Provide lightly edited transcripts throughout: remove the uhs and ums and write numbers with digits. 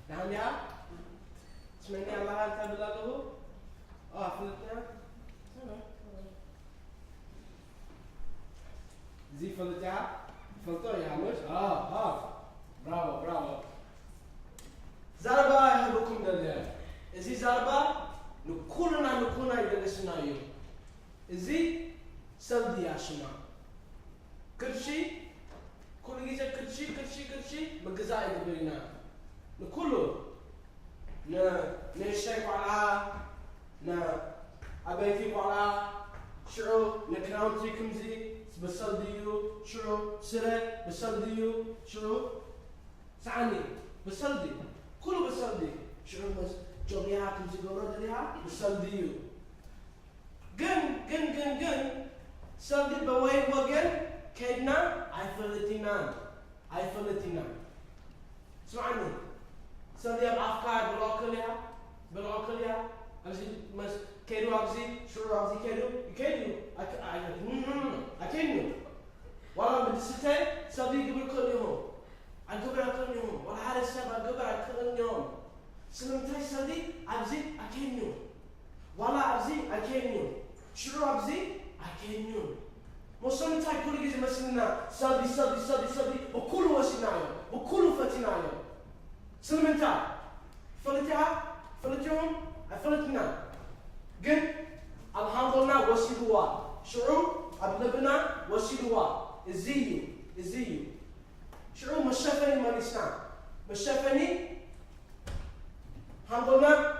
Nanya? Semenya lahan tabela dulu. Oh, flipnya. Z flipnya. Flipnya ya, Mus. Bravo, bravo. Zarba ya bukum dada. Ezi zarba nukulna yadesnayo. Ezi saldi yashma. Kirshi كل جيزة كرشي مجزاء يقبلنا نكله نشترك على أبيتي على شعو نكراونتي كمزي بسال ديو شعو سرة بسال ديو شعو سعني بسال دي كله بسال دي شعو بس جوبيها كمزي قولنا دليها بسال ديو جن سال دي بواي وجن كيدنا عيفلتنا سمعني سالدي بأفكار بالعقلية أبزي مس كيدو أبزي شو أبزي كيدو أكيدو والله بدستة سالدي قبل كل يوم ولا حال السبب قبل كل يوم سلمتاي سالدي أبزي أكيدو والله أبزي أكيدو شو أبزي أكيدو مصمم تاي كل جزء مسنا سالدي وكل وسنايو وكل فتنايو سلمنتا فلتهم فلتنا جن الحمد لله وسيلوا شعور أبلبنا وسيلوا الزيو شعور مشافني مالسنا مشافني الحمد لله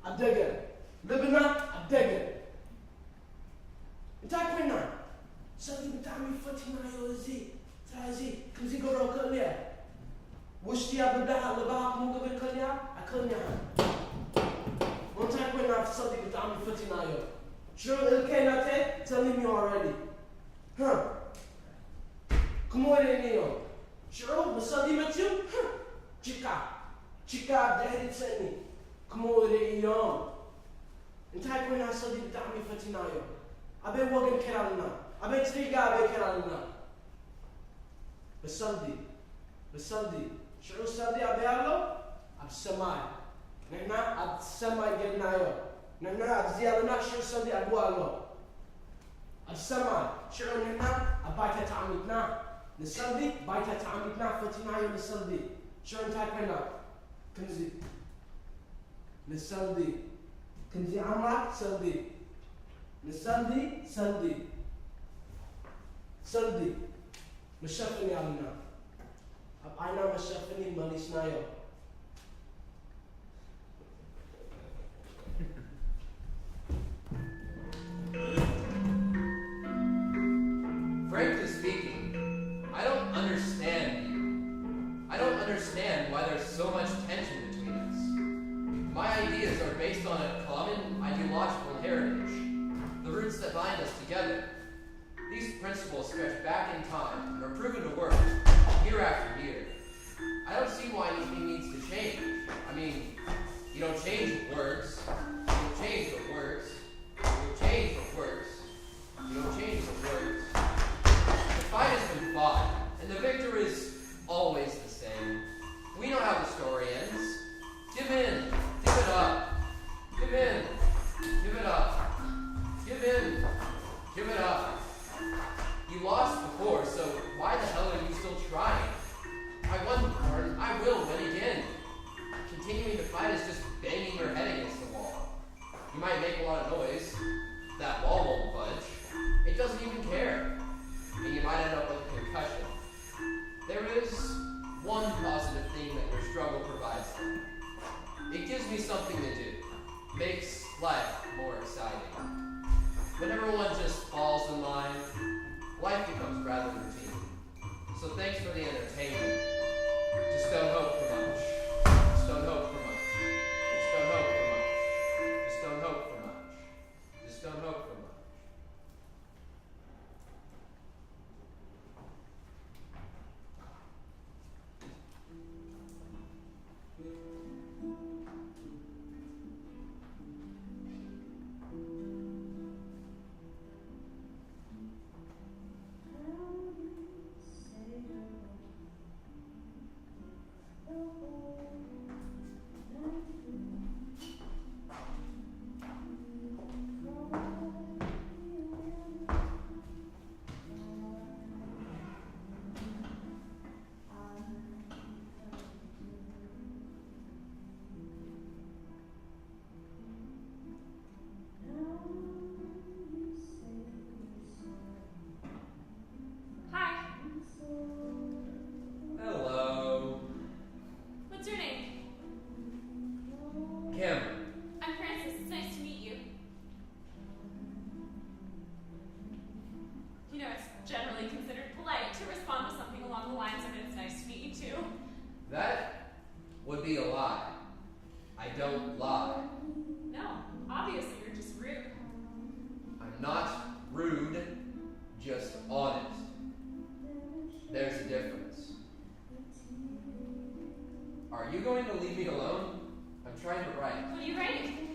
أبدجر لبنا أبدجر انت كنا سالدي بتعمل فتنة يا زي ترازي كمزي قرأ كليا وشتي أبدها لبها مو قبل كليا أكلنيا وانت كنا في سالدي بتعمل فتنة يا شو الكينات telling me already كمورينيو شو بسالدي متيو chica دهري تسني كمورينيو انت كنا سالدي بتعمل فتنة يا أبي وقن كرالنا أبي تريقا أبي كرالنا بسالدي شعور سالدي أبي ألو أبسماي نحن أبسماي قلنا يو نحن أبزيالنا شعور سالدي أبو ألو أبسماي شعور نحن أبايتا تعميتنا نسالدي بايتا تعميتنا فتنا يو نسالدي شعور انتاكنا كنزي نسالدي كنزي عمرك سالدي نسالدي مشافني علينا أنا مشافني ماليسنايو Frankly speaking, I don't understand you. I don't understand why there's so much tension between us. My ideas are based on a common ideological heritage, the roots that bind us together. These principles stretch back in time and are proven to work year after year. I don't see why anything needs to change. I mean, you don't change what works. You don't change what works. You don't change what works. You don't change what works. The fight has been fought, and the victor is always the same. We know how the story ends. Give in. Give it up. Give in. Give it up. Give in. Give it up. You lost before, so why the hell are you still trying? I won before, and I will win again. Continuing to fight is just banging your head against the wall. Are you going to leave me alone? I'm trying to write. What are you writing?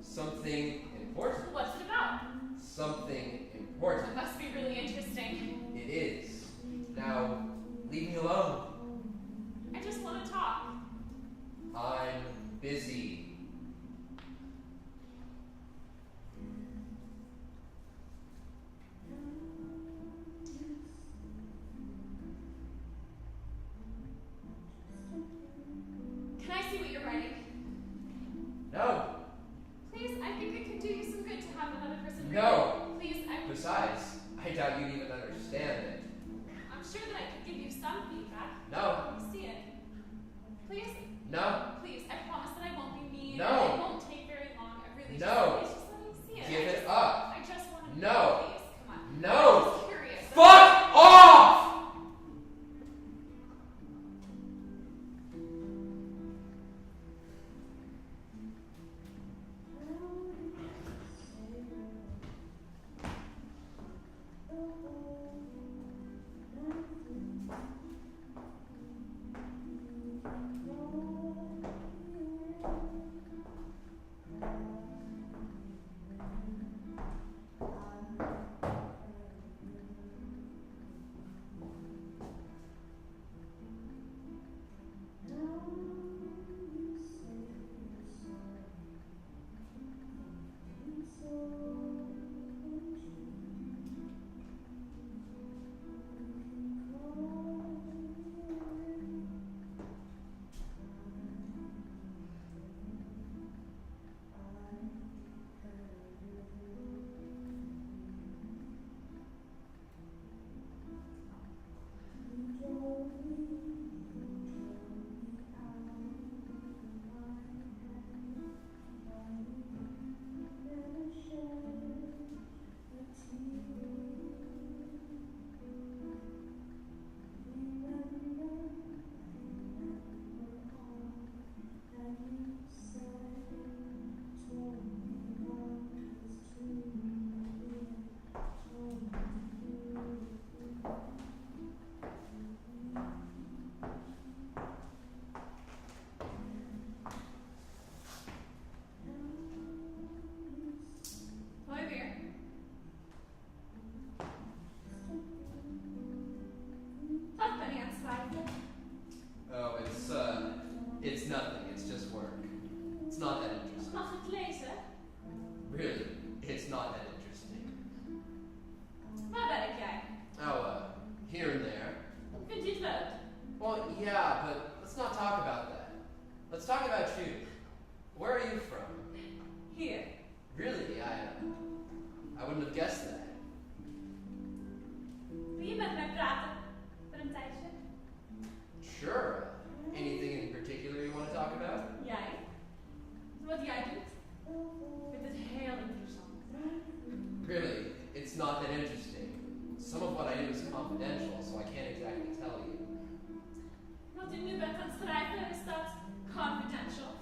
Something important. What's it about? Something important. It must be really interesting. It is. Now, leave me alone. I just want to talk. I'm busy. Can I see what you're writing? No. Please, I think it could do you some good to have another person read No. it. Please, Besides, I doubt you'd even understand it. I'm sure that I could give you some feedback. No. Let me see it. Please? No. Please, I promise that I won't be mean. No. It won't take very long. I really No. Please just let me see it. Give it up. I just want to No. Please, come on. No. I'm just curious. Fuck off! Hi there. Vad var det ansvaret? Oh, it's nothing. It's just work. It's not that interesting. Mag ik lezen? Really, it's not that interesting. Waar werk jij? Oh, here and there. Vindt u het leuk? Well, yeah, but let's not talk about that. Let's talk about you. Where are you from? Hier. Really, I wouldn't have guessed that. Wil je met mij praten? Voor een tijdje? Sure. Anything in particular you want to talk about? Jij? Wat jij doet? Ik vind het heel interessant. Really, it's not that interesting. Some of what I do is confidential, so I can't exactly tell you. Wat u nu bent aan het schrijven, is dat confidential?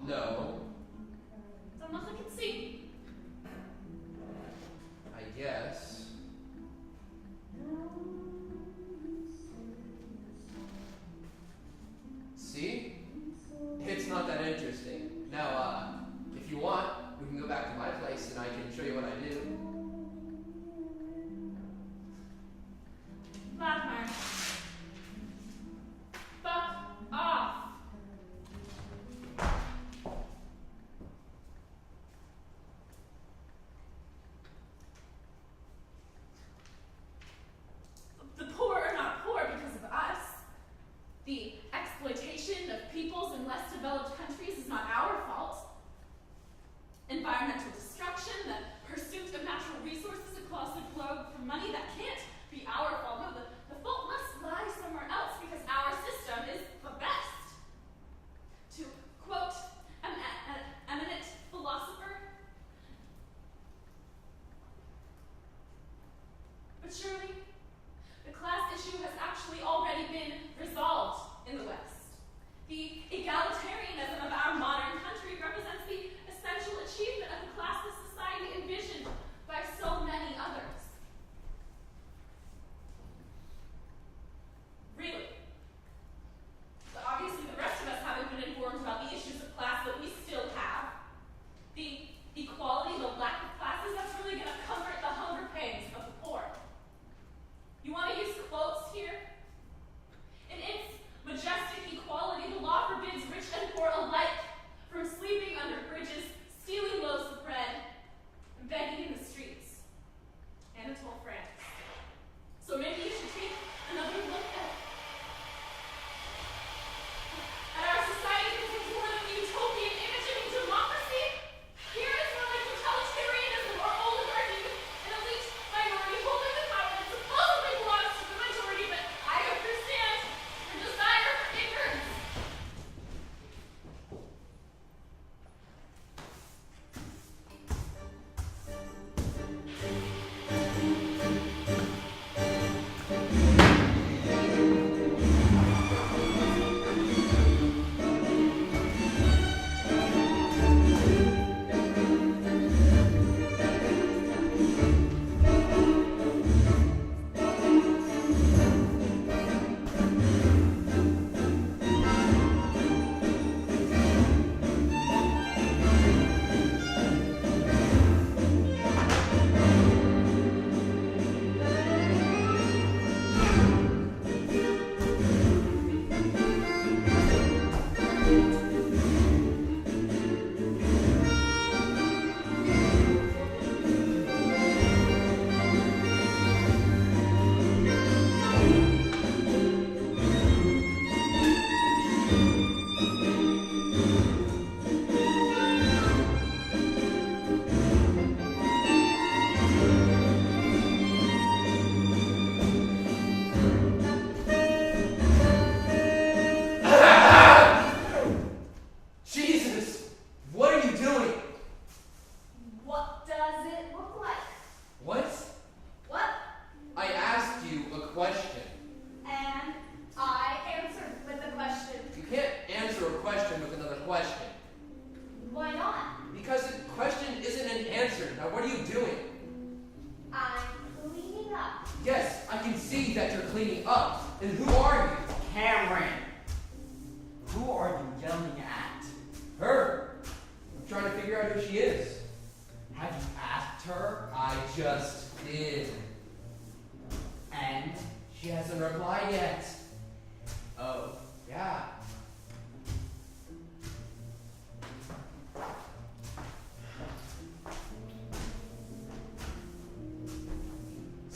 No, Dan mag ik het zien. I guess.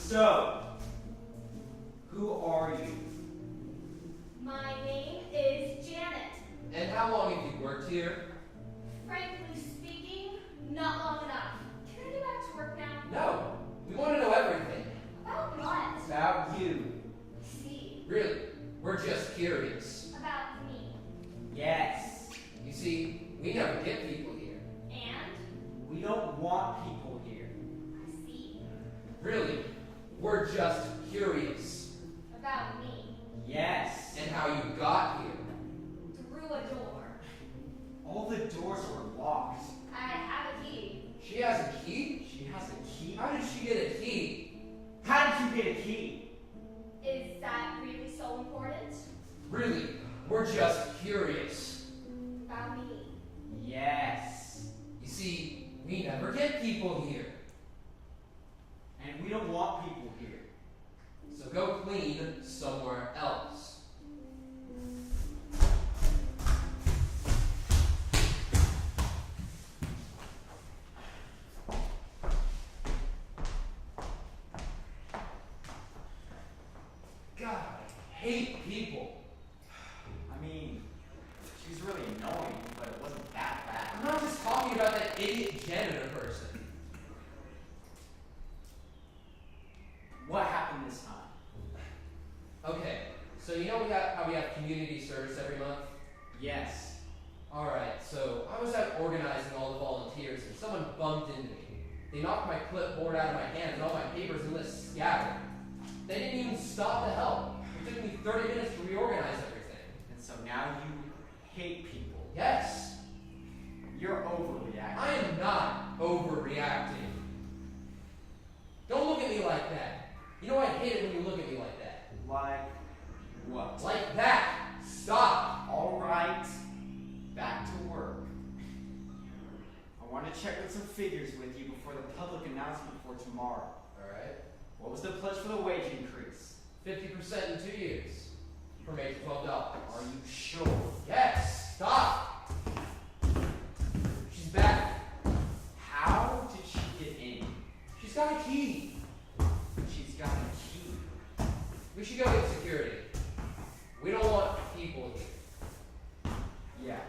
So, who are you? My name is Janet. And how long have you worked here? Frankly speaking, not long enough. Can I get back to work now? No. We want to know everything. About what? About you. See. Really. We're just curious. About me. Yes. You see, we never get people here. And? We don't want people here. I see. Really. We're just curious. About me. Yes. And how you got here. Through a door. All the doors are locked. I have a key. She has a key? She has a key. How did she get a key? How did you get a key? Is that really so important? Really. We're just curious. About me. Yes. You see, we never get people here. And we don't want people here. So go clean somewhere else. God, I hate people. I mean, she's really annoying, but it wasn't that bad. I'm not just talking about that idiot janitor person. What happened this time? Okay, so you know how we have community service every month? Yes. Alright, so I was out organizing all the volunteers and someone bumped into me. They knocked my clipboard out of my hands and all my papers and lists scattered. They didn't even stop to help. It took me 30 minutes to reorganize everything. And so now you hate people. Yes, You're overreacting. I am not overreacting. Don't look at me like that. You know I hate it when you look at me like that. Like what? Like that. Stop. All right. Back to work. I want to check with some figures with you before the public announcement for tomorrow. Alright. What was the pledge for the wage increase? 50% in 2 years. From $8 to $12. Are you sure? Yes. Stop. She's back. How did she get in? She's got a key. She's got a key. We should go get security. We don't want people here. Yeah.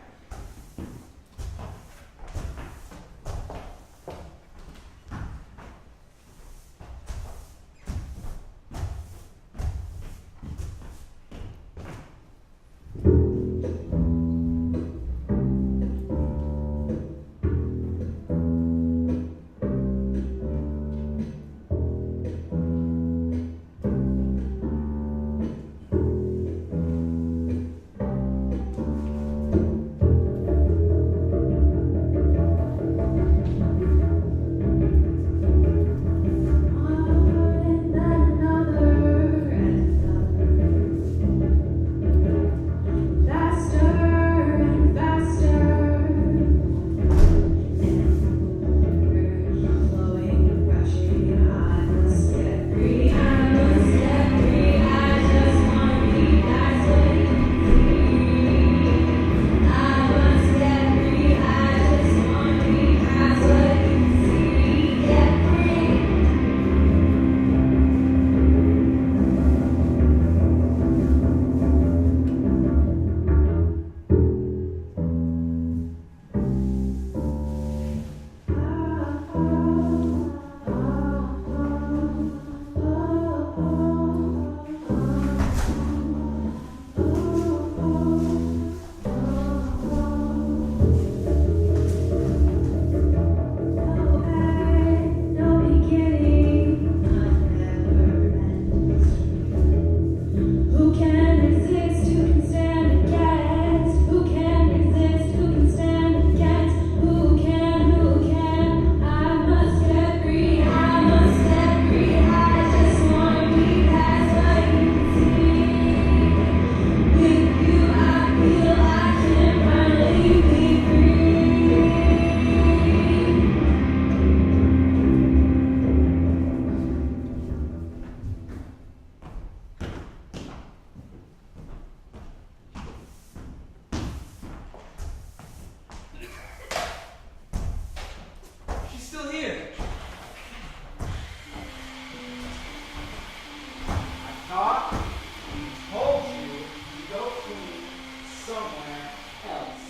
somewhere else.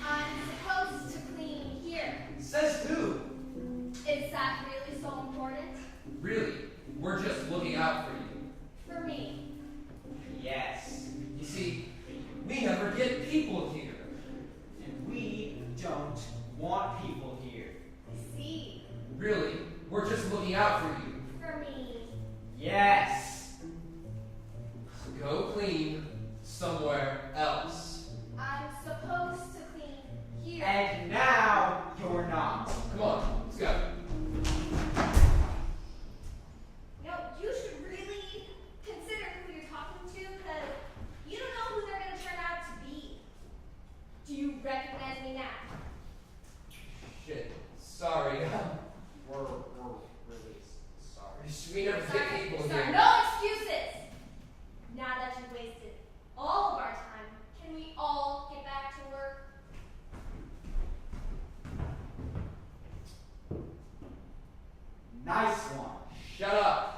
I'm supposed to clean here. Says who? Is that really so important? Really, we're just looking out for you. For me. Yes. You see, we never get people here. And we don't want people here. I see. Really, we're just looking out for you. For me. Yes. Go clean somewhere else. I'm supposed to clean here. And now you're not. Come on, let's go. You know, you should really consider who you're talking to, because you don't know who they're going to turn out to be. Do you recognize me now? Shit, sorry. We're really sorry. We never get people Sorry. here. No excuses! Now that you've wasted all of our time, can we all get back to work? Nice one. Shut up.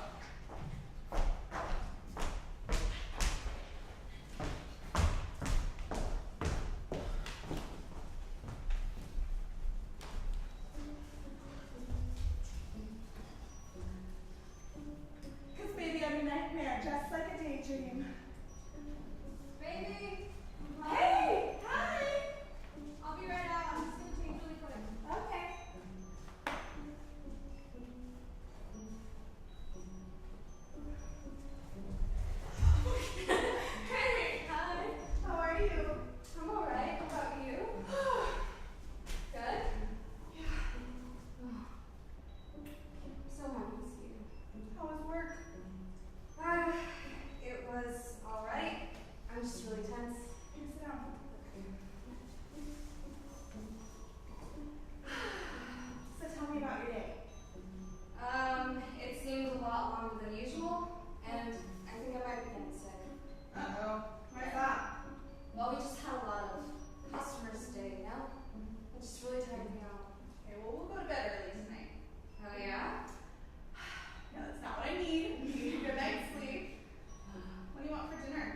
Cause baby, I'm a nightmare, just like a daydream. Baby! Hey! Hi! I'll be right out. I'm just going to change really quick. Okay. Hey! Hi! How are you? I'm alright. How about you? Good? So happy to see you. How was work? It was alright. I'm just really tense. Here, sit down. So tell me about your day. It seemed a lot longer than usual, and I think I might be getting sick. Uh-oh. Why's that? Well, we just had a lot of customers stay, you know? It just really tired me out. Okay, well, we'll go to bed early tonight. Oh, yeah? No, that's not what I need. I need a good night's sleep. What do you want for dinner?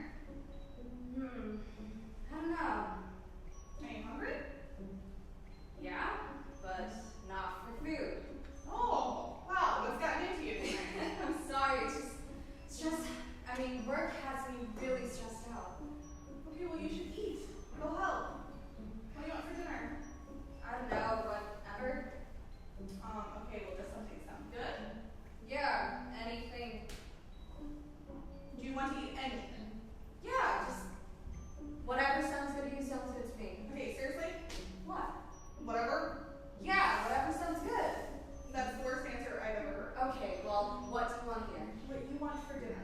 I don't know. Are you hungry? Yeah, but not for food. Oh, wow. What's gotten into you tonight? I'm sorry, it's just stress. I mean, work has me really stressed out. Okay, well, you should eat. It'll help. What do you want for dinner? I don't know, whatever. Okay, well, does something sound good? Yeah, anything. Do you want to eat anything? Yeah, just whatever sounds good to you sounds good to me. Okay, seriously? What? Whatever? Yeah, whatever sounds good. That's the worst answer I've ever heard. Okay, well, what do you want here? What you want for dinner?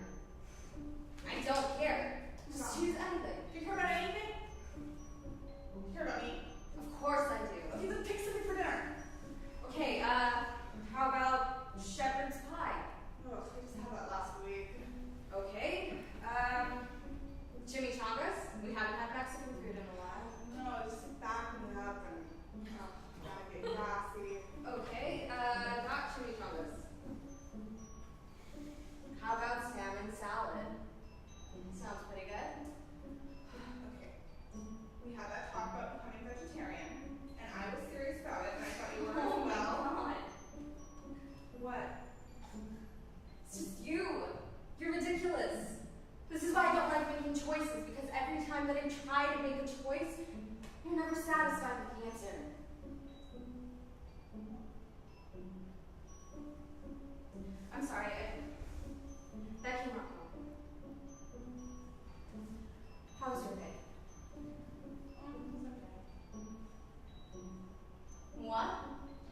I don't care. Just choose anything. Do you care about anything? Do you care about me? Of course I do. Okay, then pick something for dinner. Okay, how about shepherd's pie? Oh, we just had that last week. Okay, chimichangas? We haven't had Mexican food in a while. No, just back me up and gotta get classy. Okay, not chimichangas. How about salmon salad? Sounds pretty good. Okay. We had that talk about becoming vegetarian, and I was serious about it, and I thought you were as Oh my well. god. What? It's just you. You're ridiculous. This is why I don't like making choices, because every time that I try to make a choice, you're never satisfied with the answer. I'm sorry, that came out wrong. How was your day? What?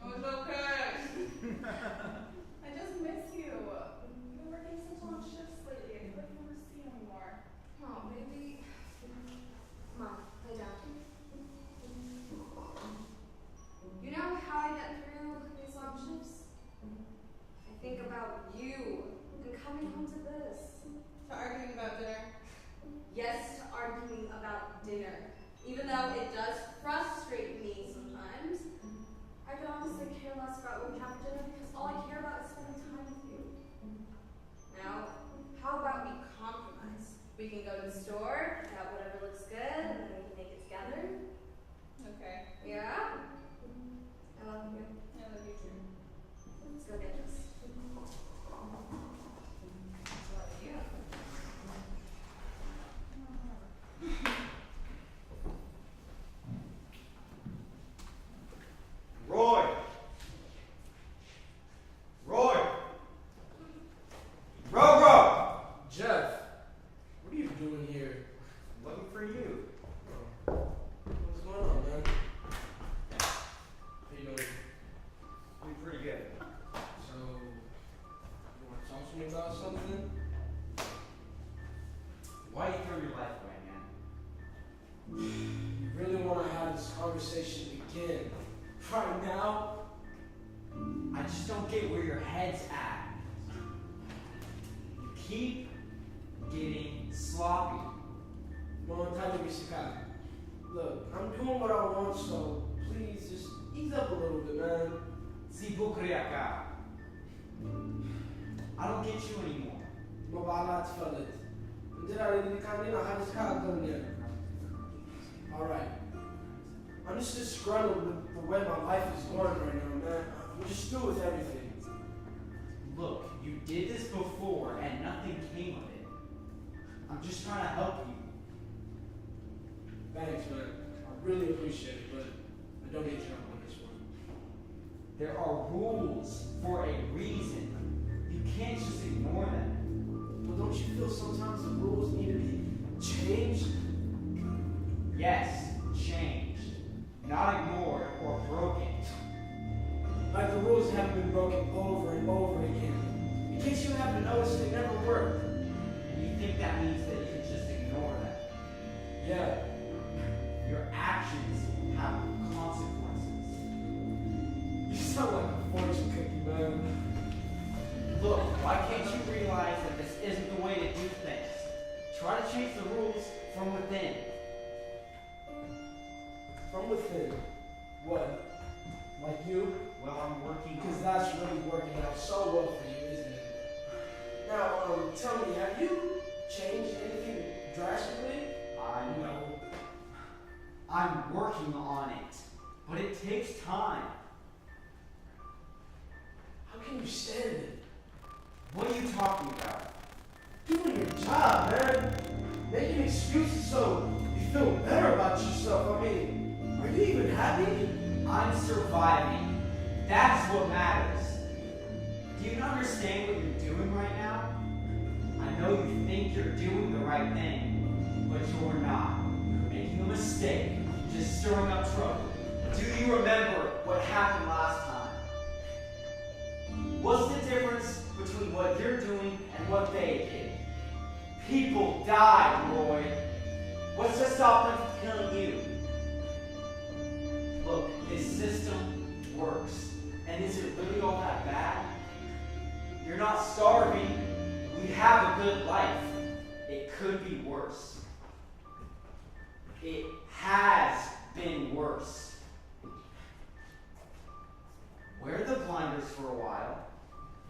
It was okay. I just miss you. You've been working such long shifts lately. I feel like I never see you anymore. Oh, baby. Come on, lay down. You know how I get through these long shifts? I think about you and coming home to this. To arguing about dinner. Yes, to arguing about dinner. Even though it does frustrate me sometimes, I could honestly care less about what we have for dinner because all I care about is spending time with you. Now, how about we compromise? We can go to the store, get out whatever looks good, and then we can make this conversation begin? Right now? I just don't get where your head's at. You keep getting sloppy. Look, I'm doing what I want, so please just ease up a little bit, man. I don't get you anymore. Alright. I'm just disgruntled with the way my life is going right now, man. I'm just through with everything. Look, you did this before and nothing came of it. I'm just trying to help you. Thanks, man. I really appreciate it, but I don't need your help on this one. There are rules for a reason. You can't just ignore them. Well, don't you feel sometimes the rules need to be changed? Yes, changed. Not ignored or broken. Like the rules haven't been broken over and over again. In case you haven't noticed, they never work. And you think that means that you can just ignore them. Yeah. Your actions have consequences. You sound like a fortune cookie, man. Look, why can't you realize that this isn't the way to do things? Try to change the rules from within. From within? What? Like you? Well, I'm working on Because it. that's really working out so well for you, isn't it? Now, tell me, have you changed anything drastically? I know. I'm working on it. But it takes time. How can you stand it? What are you talking about? Doing your job, man. Making excuses so you feel better about yourself. I mean, are you even happy? I'm surviving. That's what matters. Do you not understand what you're doing right now? I know you think you're doing the right thing, but you're not. You're making a mistake. You're just stirring up trouble. Do you remember what happened last time? What's the difference between what you're doing and what they did? People died, Roy. What's to stop them from killing you? Look, this system works. And is it really all that bad? You're not starving. We have a good life. It could be worse. It has been worse. Wear the blinders for a while.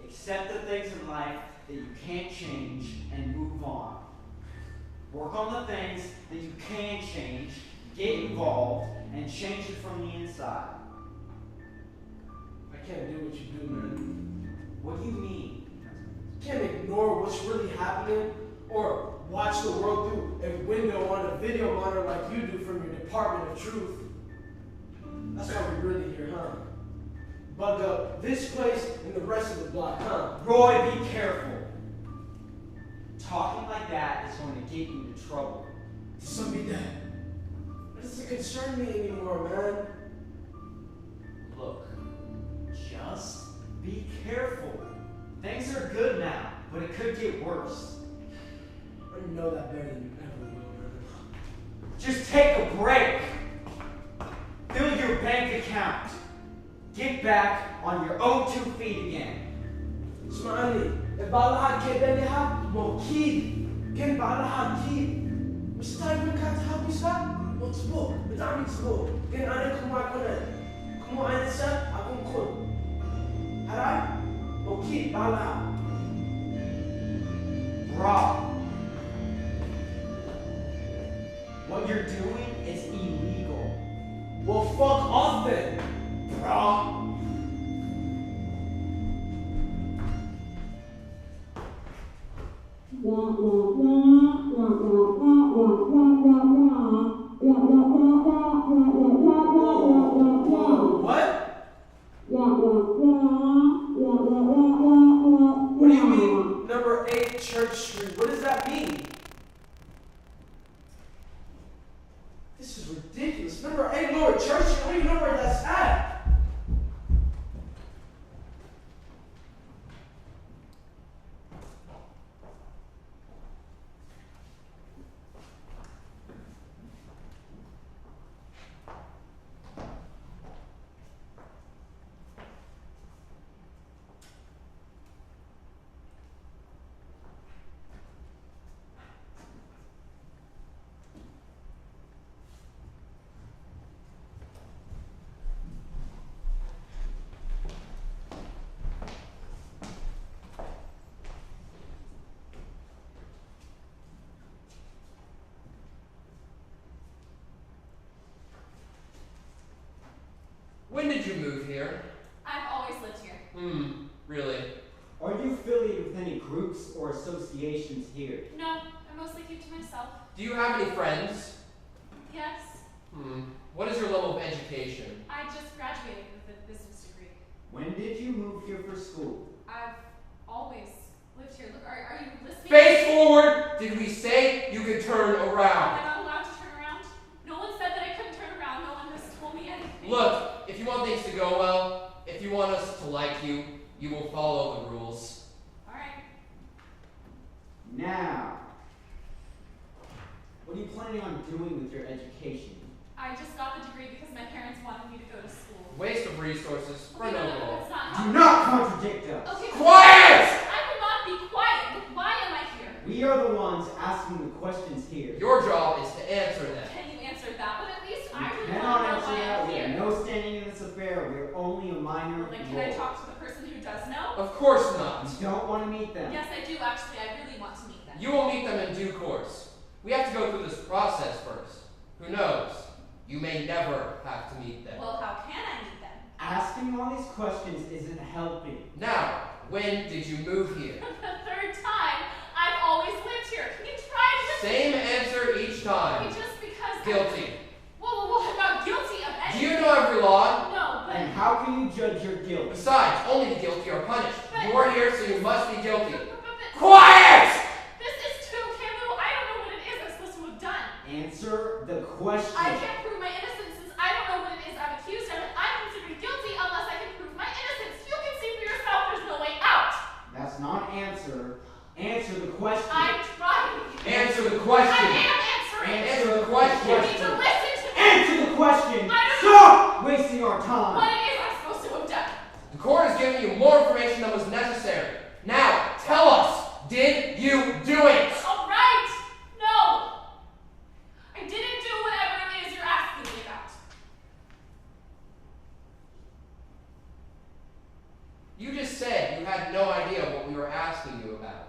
Accept the things in life that you can't change and move on. Work on the things that you can change, get involved, and change it from the inside. I can't do what you do, man. What do you mean? You can't ignore what's really happening or watch the world through a window on a video monitor like you do from your Department of Truth. That's why we're really here, huh? Bug up this place and the rest of the block, huh? Roy, be careful. Talking like that is going to get you into trouble. Somebody dead. It doesn't concern me anymore, man. Look, just be careful. Things are good now, but it could get worse. I know that better than you ever will, man. Just take a break. Fill your bank account. Get back on your own 2 feet again. اسمعني البالها كبلها موكيد كن بالها كيد مش تايم كانت هابوسا مطبوع بتعمل مطبوع كن أنا كم أكون كم أنا سا أكون كون هراي موكيد بالها Rob, what you're doing is illegal. well fuck off then Rob. What? What do you mean, number 8 Church Street? What does that mean? This is ridiculous. Number 8 Lower Church Street? I don't even know where that's at. did you move here? I've always lived here. Really? Are you affiliated with any groups or associations here? No, I mostly keep to myself. Do you have any friends? Yes, What is your level of education? I just graduated with a business degree. When did you move here for school? I've always lived here. Look, are you listening? Face forward! Did we say you could turn Am around? I not allowed to turn around? No one said that I couldn't turn around. No one has told me anything. Look, if you want things to go well, if you want us to like you, you will follow the rules. Alright. Now, what are you planning on doing with your education? I just got the degree because my parents wanted me to go to school. Waste of resources for Okay, no no, goal. that's not how. Do not contradict us! Okay, Quiet! I will not be quiet. Look, why am I here? We are the ones asking the questions here. Your job is to answer them. Can you answer that one at least? I You really cannot want to know answer why that. I'm We here. have no standing in this affair. We are only a minor Like, can I role. talk to the person who does know? Of course not. You don't want to meet them. Yes, I do actually. I really want to meet them. You will meet them in due course. We have to go through this process first. Who knows? You may never have to meet them. Well, how can I meet them? Asking all these questions isn't helping. Now, when did you move here? The third time, I've always lived here. Can you try to Same answer each time. just because Guilty. Whoa, I'm not guilty of Do anything. you know every law? No, but And how can you judge your guilt? Besides, only the guilty are punished. You are here, so you must be guilty. but Quiet! this is too Camu. I don't know what it is I'm supposed to have done. Answer the question. I can't prove my innocence since I don't know what it is I'm accused of, and I'm considered guilty unless I can prove my innocence. You can see for yourself there's no way out. That's not an answer. Answer the question. I'm trying. Answer the I question. am answering. Answer the You question. need to listen to me. Answer the question. I don't Stop wasting our time. What it is I'm supposed to have done. The court has given you more information than was necessary. Now, tell us, did you do it? All right. No. I didn't do whatever it is you're asking me about. You just said you had no idea what we were asking you about.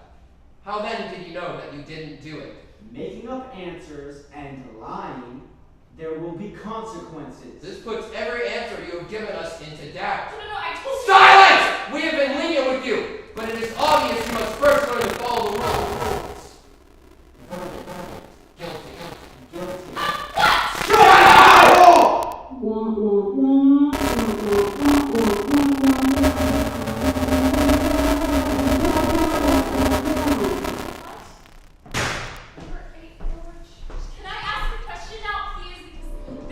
How then did you know that you didn't do it? Making up answers and lying, there will be consequences. This puts every answer you have given us into doubt. No, I told you. Silence! We have been lenient with you, but it is obvious you must first learn to follow the rules. Guilty. Guilty. Shut up! Can I ask a question now, please? Because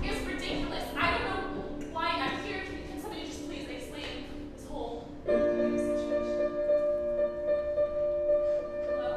this is ridiculous. I don't know why I'm here. Can somebody just please explain this whole situation? Hello?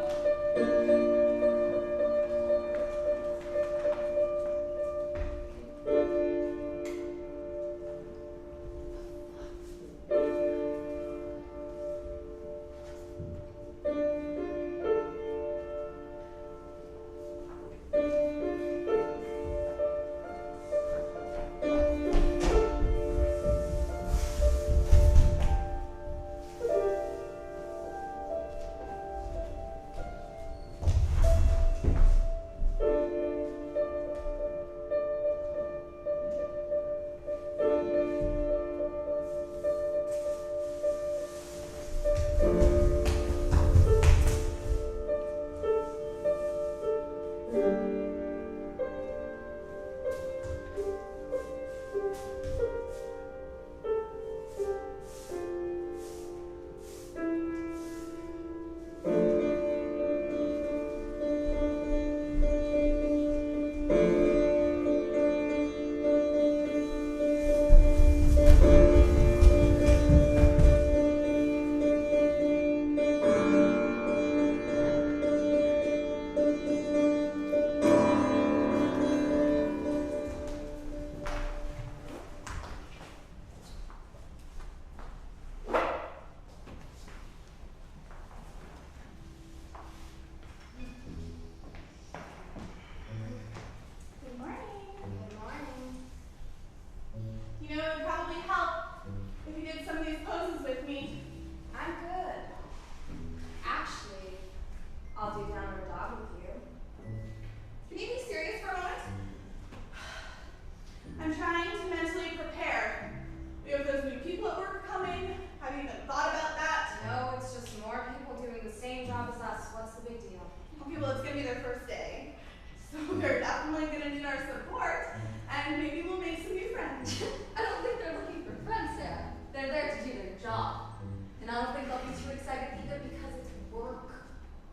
I don't think they're looking for friends, Sarah. They're there to do their job. And I don't think they'll be too excited either because it's work.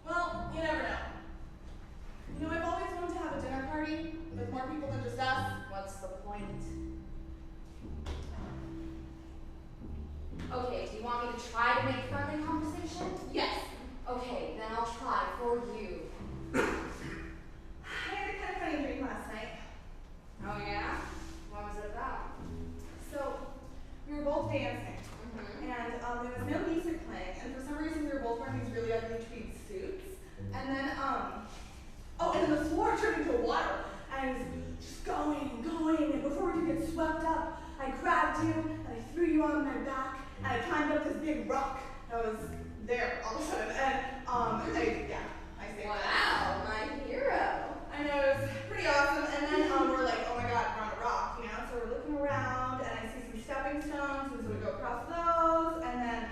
Well, you never know. You know, I've always wanted to have a dinner party with more people than just us. What's the point? Okay, do you want me to try to make friendly conversation? Yes. Okay, then I'll try for you. I had a kind of funny dream last night. Oh yeah? What was it about? So, we were both dancing. Mm-hmm. And there was no music playing, and for some reason we were both wearing these really ugly tweed suits. And then, and then the floor turned into water, and I was just going, and before we could get swept up, I grabbed you, and I threw you on my back, and I climbed up this big rock that was there all of a sudden, and, I saved Wow, that. my hero. I know, it was pretty awesome, and then, we're like, oh my god, we're on a rock, you know, so we're looking around, and I see some stepping stones, and so we go across those, and then,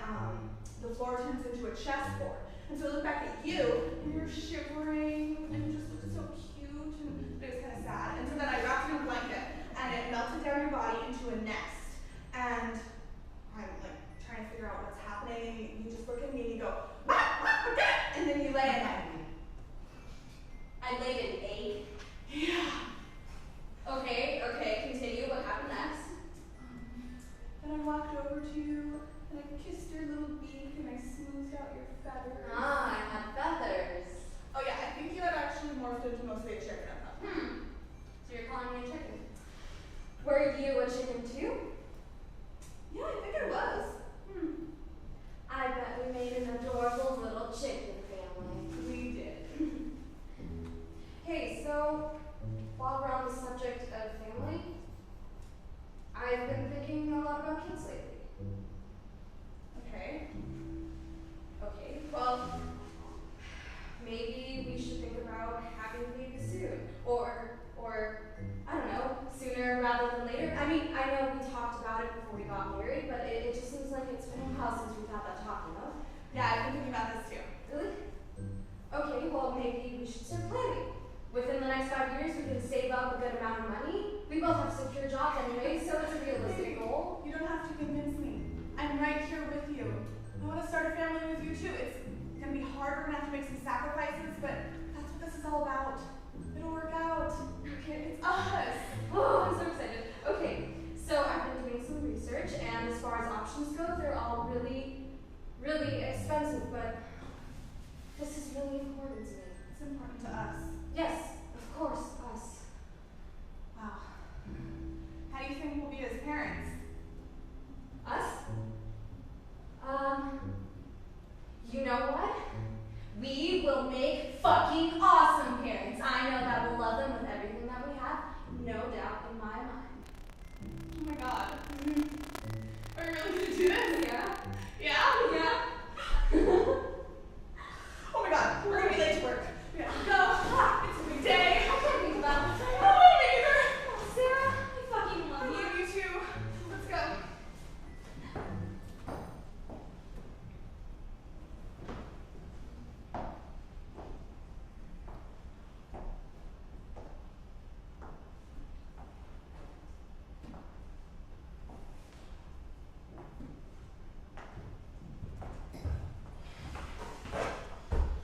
the floor turns into a chessboard. And so I look back at you, and you're shivering, and you just looked so cute, and it was kind of sad. And so then I wrapped you in a blanket, and it melted down your body into a nest. And I'm like trying to figure out what's happening, and you just look at me and you go, and then you lay an egg. I laid an egg. Yeah. Okay, continue. What happened next? Then I walked over to you, and I kissed your little beak, and I smoothed out your feathers. Ah, I had feathers. Oh yeah, I think you had actually morphed into mostly a chicken at that point. So you're calling me a chicken? Were you a chicken too? Yeah, I think I was. I bet we made an adorable little chicken family. We did. Hey, so while we're on the subject of family, I've been thinking a lot about kids lately. Okay. Well, maybe we should think about having a baby soon. Or, I don't know, sooner rather than later. I mean, I know we talked about it before we got married, but it just seems like it's been a while since we've had that talk, you know? Yeah, I've been thinking about this too. Really? Okay, well, maybe we should start planning. Within the next 5 years, we can save up a good amount of money. We both have secure jobs anyway, so it's a realistic goal. You don't have to convince me. I'm right here with you. I want to start a family with you too. It's gonna be hard. We're gonna have to make some sacrifices, but that's what this is all about. It'll work out. Okay, it's us. Oh, I'm so excited. Okay, so I've been doing some research, and as far as options go, they're all really, really expensive, but this is really important to me. It's important to us. Yes, of course, us. Wow. How do you think we'll be as parents? Us? You know what? We will make fucking awesome parents. I know that we'll love them with everything that we have, no doubt in my mind. Oh my god. Are we really gonna do this? Yeah? Yeah? Yeah. Oh my god, we're gonna be late to work. We have to go. It's a big day. I can't think about it. Oh, me either. Sarah, I fucking I love you. love you too. Let's go.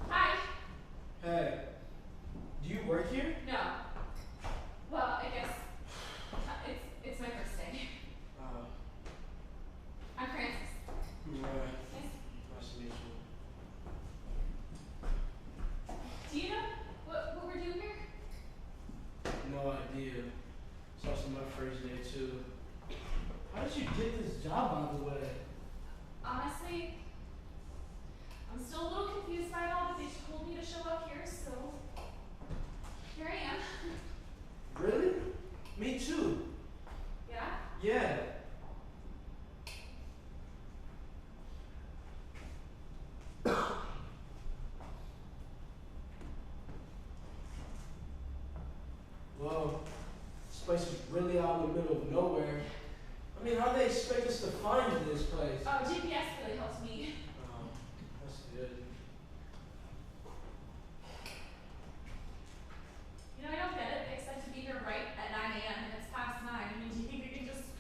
Hi. Hey, do you work here? No. Well, I guess it's my first day. I'm Frances. Right. Nice. Nice to meet you. Do you know what we're doing here? No idea. It's also my first day too. How did you get this job, by the way? Honestly, I'm still a little confused by it all, but they told me to show up here, so here I am. Really? Me too. Yeah? Yeah. Well, this place is really out in the middle of nowhere. I mean, how do they expect us to find this place? Oh, GPS really helps me. Oh, that's good. You know, I don't get it. They expect to be here right at 9 a.m. and it's past 9. I mean, do you think we can just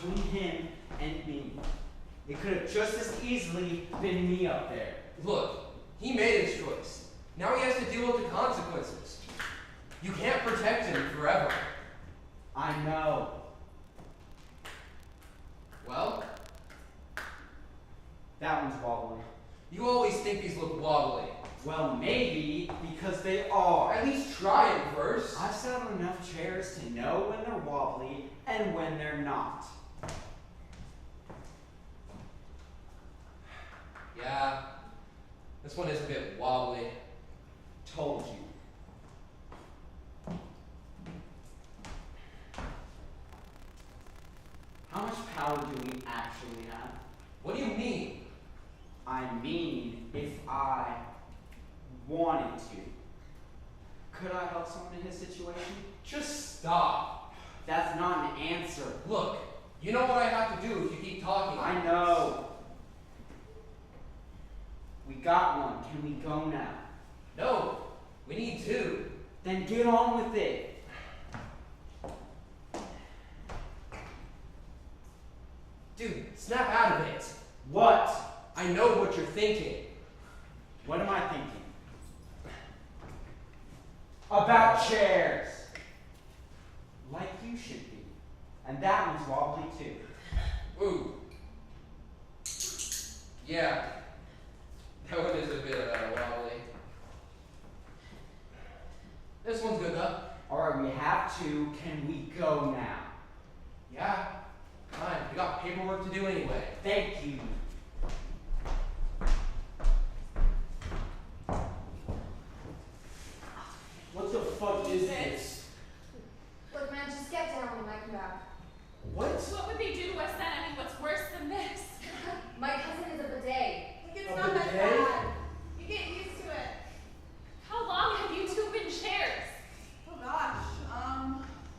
between him and me. It could have just as easily been me up there. Look, he made his choice. Now he has to deal with the consequences. You can't protect him forever. I know. Well, That one's wobbly. you always think these look wobbly. Well, maybe because they Or are. at least try it first. I've sat on enough chairs to know when they're wobbly and when they're not. Yeah, this one is a bit wobbly. Told you. How much power do we actually have? What do you mean? I mean, if I wanted to. Could I help someone in his situation? Just stop. That's not an answer. Look, you know what I have to do if you keep talking. I know. We got one. Can we go now? No, we need two. Then get on with it. Dude, snap out of it. What? I know what you're thinking. What am I thinking? About chairs. Like you should be. And that one's wobbly too. Ooh. Yeah. That one is a bit wobbly. This one's good though. Alright, we have to. Can we go now? Yeah. Fine. We got paperwork to do anyway. Thank you. What the fuck is this? Look, man, just get down when I come back. What? What would they do to us then? I mean, what's worse than this? My cousin is a bidet. Like, it's Oh, not that bidet? bad. You get used to it. How long have you two been chairs? Oh gosh.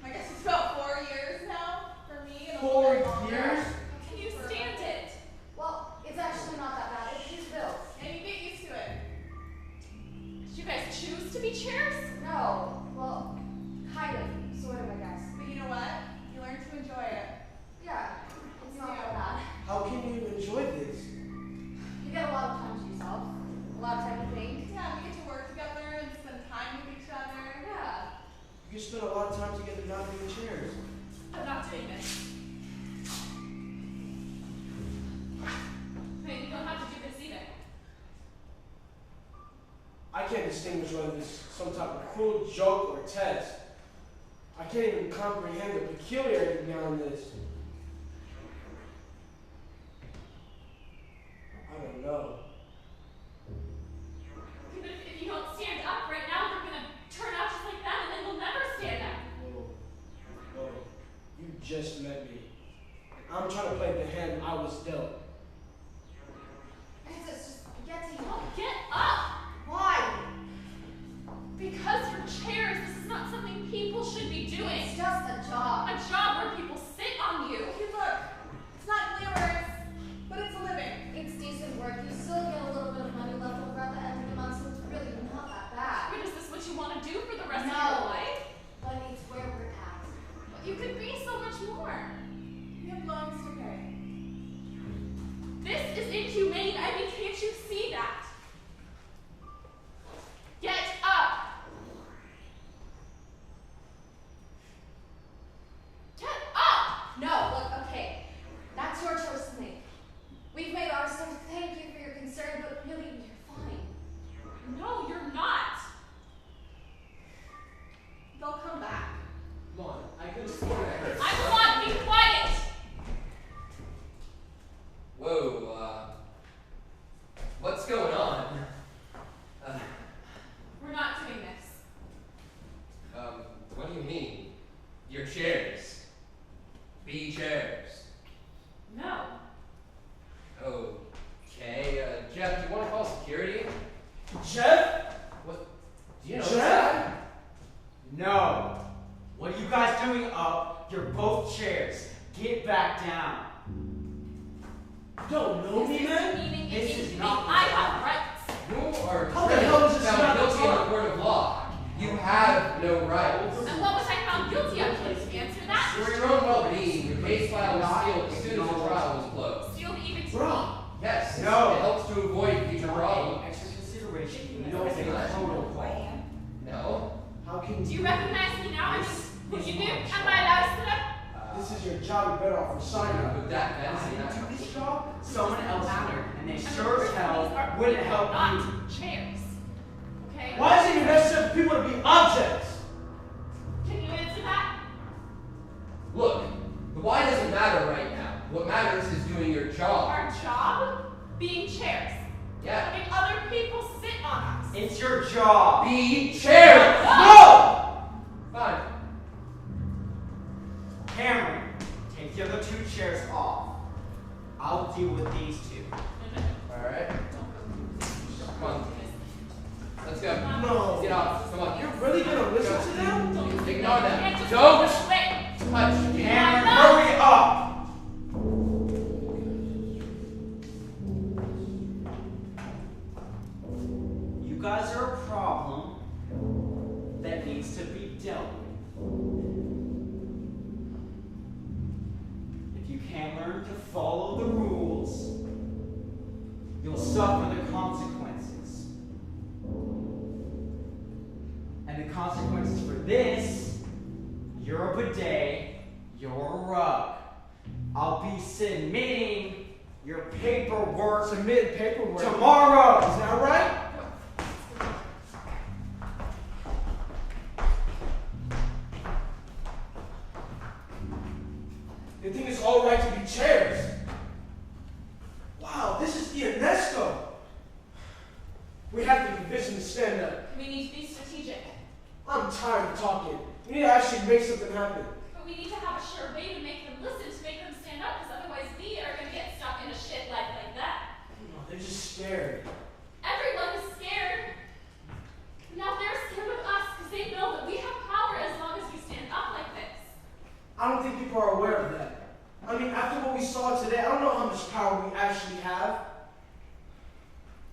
I guess it's about 4 years now for me. And a 4 little bit longer. years? How can you stand it? Well, it's actually not that bad. It pays bills. And you get used to it. Did you guys choose to be chairs? No, well, kind of, sort of, I guess. But you know what? You learn to enjoy it. Yeah, it's not that bad. How can you enjoy this? You get a lot of time to yourself, a lot of time to think. Yeah, we get to work together and spend time with each other. Yeah. You spend a lot of time together not doing chairs. I'm not doing this. Hey, you don't have to do this either. I can't distinguish whether this is some type of cruel joke or test. I can't even comprehend the peculiarity behind this. I don't know. Okay, but if you don't stand up right now, they're gonna turn out just like that, and then we'll never stand up. Whoa. You just met me. I'm trying to play the hand I was dealt. It's just, get to Oh, him. get up! Why? Because you're chairs. This is not something people should be doing. It's just a job. A job where people sit on you. Okay, look. It's not glamorous, but it's a living. It's decent work. You still get a little bit of money left over at the end of the month, so it's really not that bad. Wait, is this what you want to do for the rest of No. your life? But it's where we're at. But you could be so much more. We have loans to pay. This is inhumane. I mean, can't you see that? Get up! Get up! No, look, okay. That's your choice to make. We've made ours, so thank you for your concern, but really, you're fine. No, you're not. They'll come back. Come on, I could have sworn I heard. I will not be quiet. Whoa, what's going on? We're not doing this. What do you mean? Your chairs. Be chairs. No. Okay, Jeff, do you want to call security? Jeff? What? Do you know Jeff? that? No. What are you guys doing up? You're both chairs. Get back down. You don't know me, man? Meaning This it is means not I the have time. rights. You are How the hell is this found not the guilty in time? a court of law. You have no rights. And what was I found guilty of? Can you answer that? For your own well-being, your case file was sealed out from Sinai. But that I is didn't not. do this job, someone else would, and they And the sure as person hell these are wouldn't people, help not you. chairs. Okay? Why is it necessary for people to be objects? Can you answer that? Look, the why doesn't matter right now. What matters is doing your job. Our job? Being chairs. Yeah. Having other people sit on us. It's your job. Be chairs! No! Fine. Cameron, take the other 2 chairs off. I'll deal with these 2. Alright. Come on. Let's go. No. Get off. Come on. You're really gonna listen to them? Ignore them. Can't just Don't push away. touch me. Cameron, hurry up! You guys are a problem that needs to be dealt with. If you can't learn to follow the rules, you'll suffer the consequences. And the consequences for this, you're a bidet, you're a rug. I'll be submitting your paperwork Submit paperwork. tomorrow. Is that right? You think it's all right to be chairs? Wow, this is Ionesco. We have to convince him to stand up. We need to be strategic. I'm tired of talking. We need to actually make something happen. But we need to have a sure way to make them listen, to make them stand up, because otherwise we are going to get stuck in a shit life like that. No, they're just scared. Everyone is scared. Now they're scared of us because they know that we have power as long as we stand up like this. I don't think people are aware of that. I mean, after what we saw today, I don't know how much power we actually have.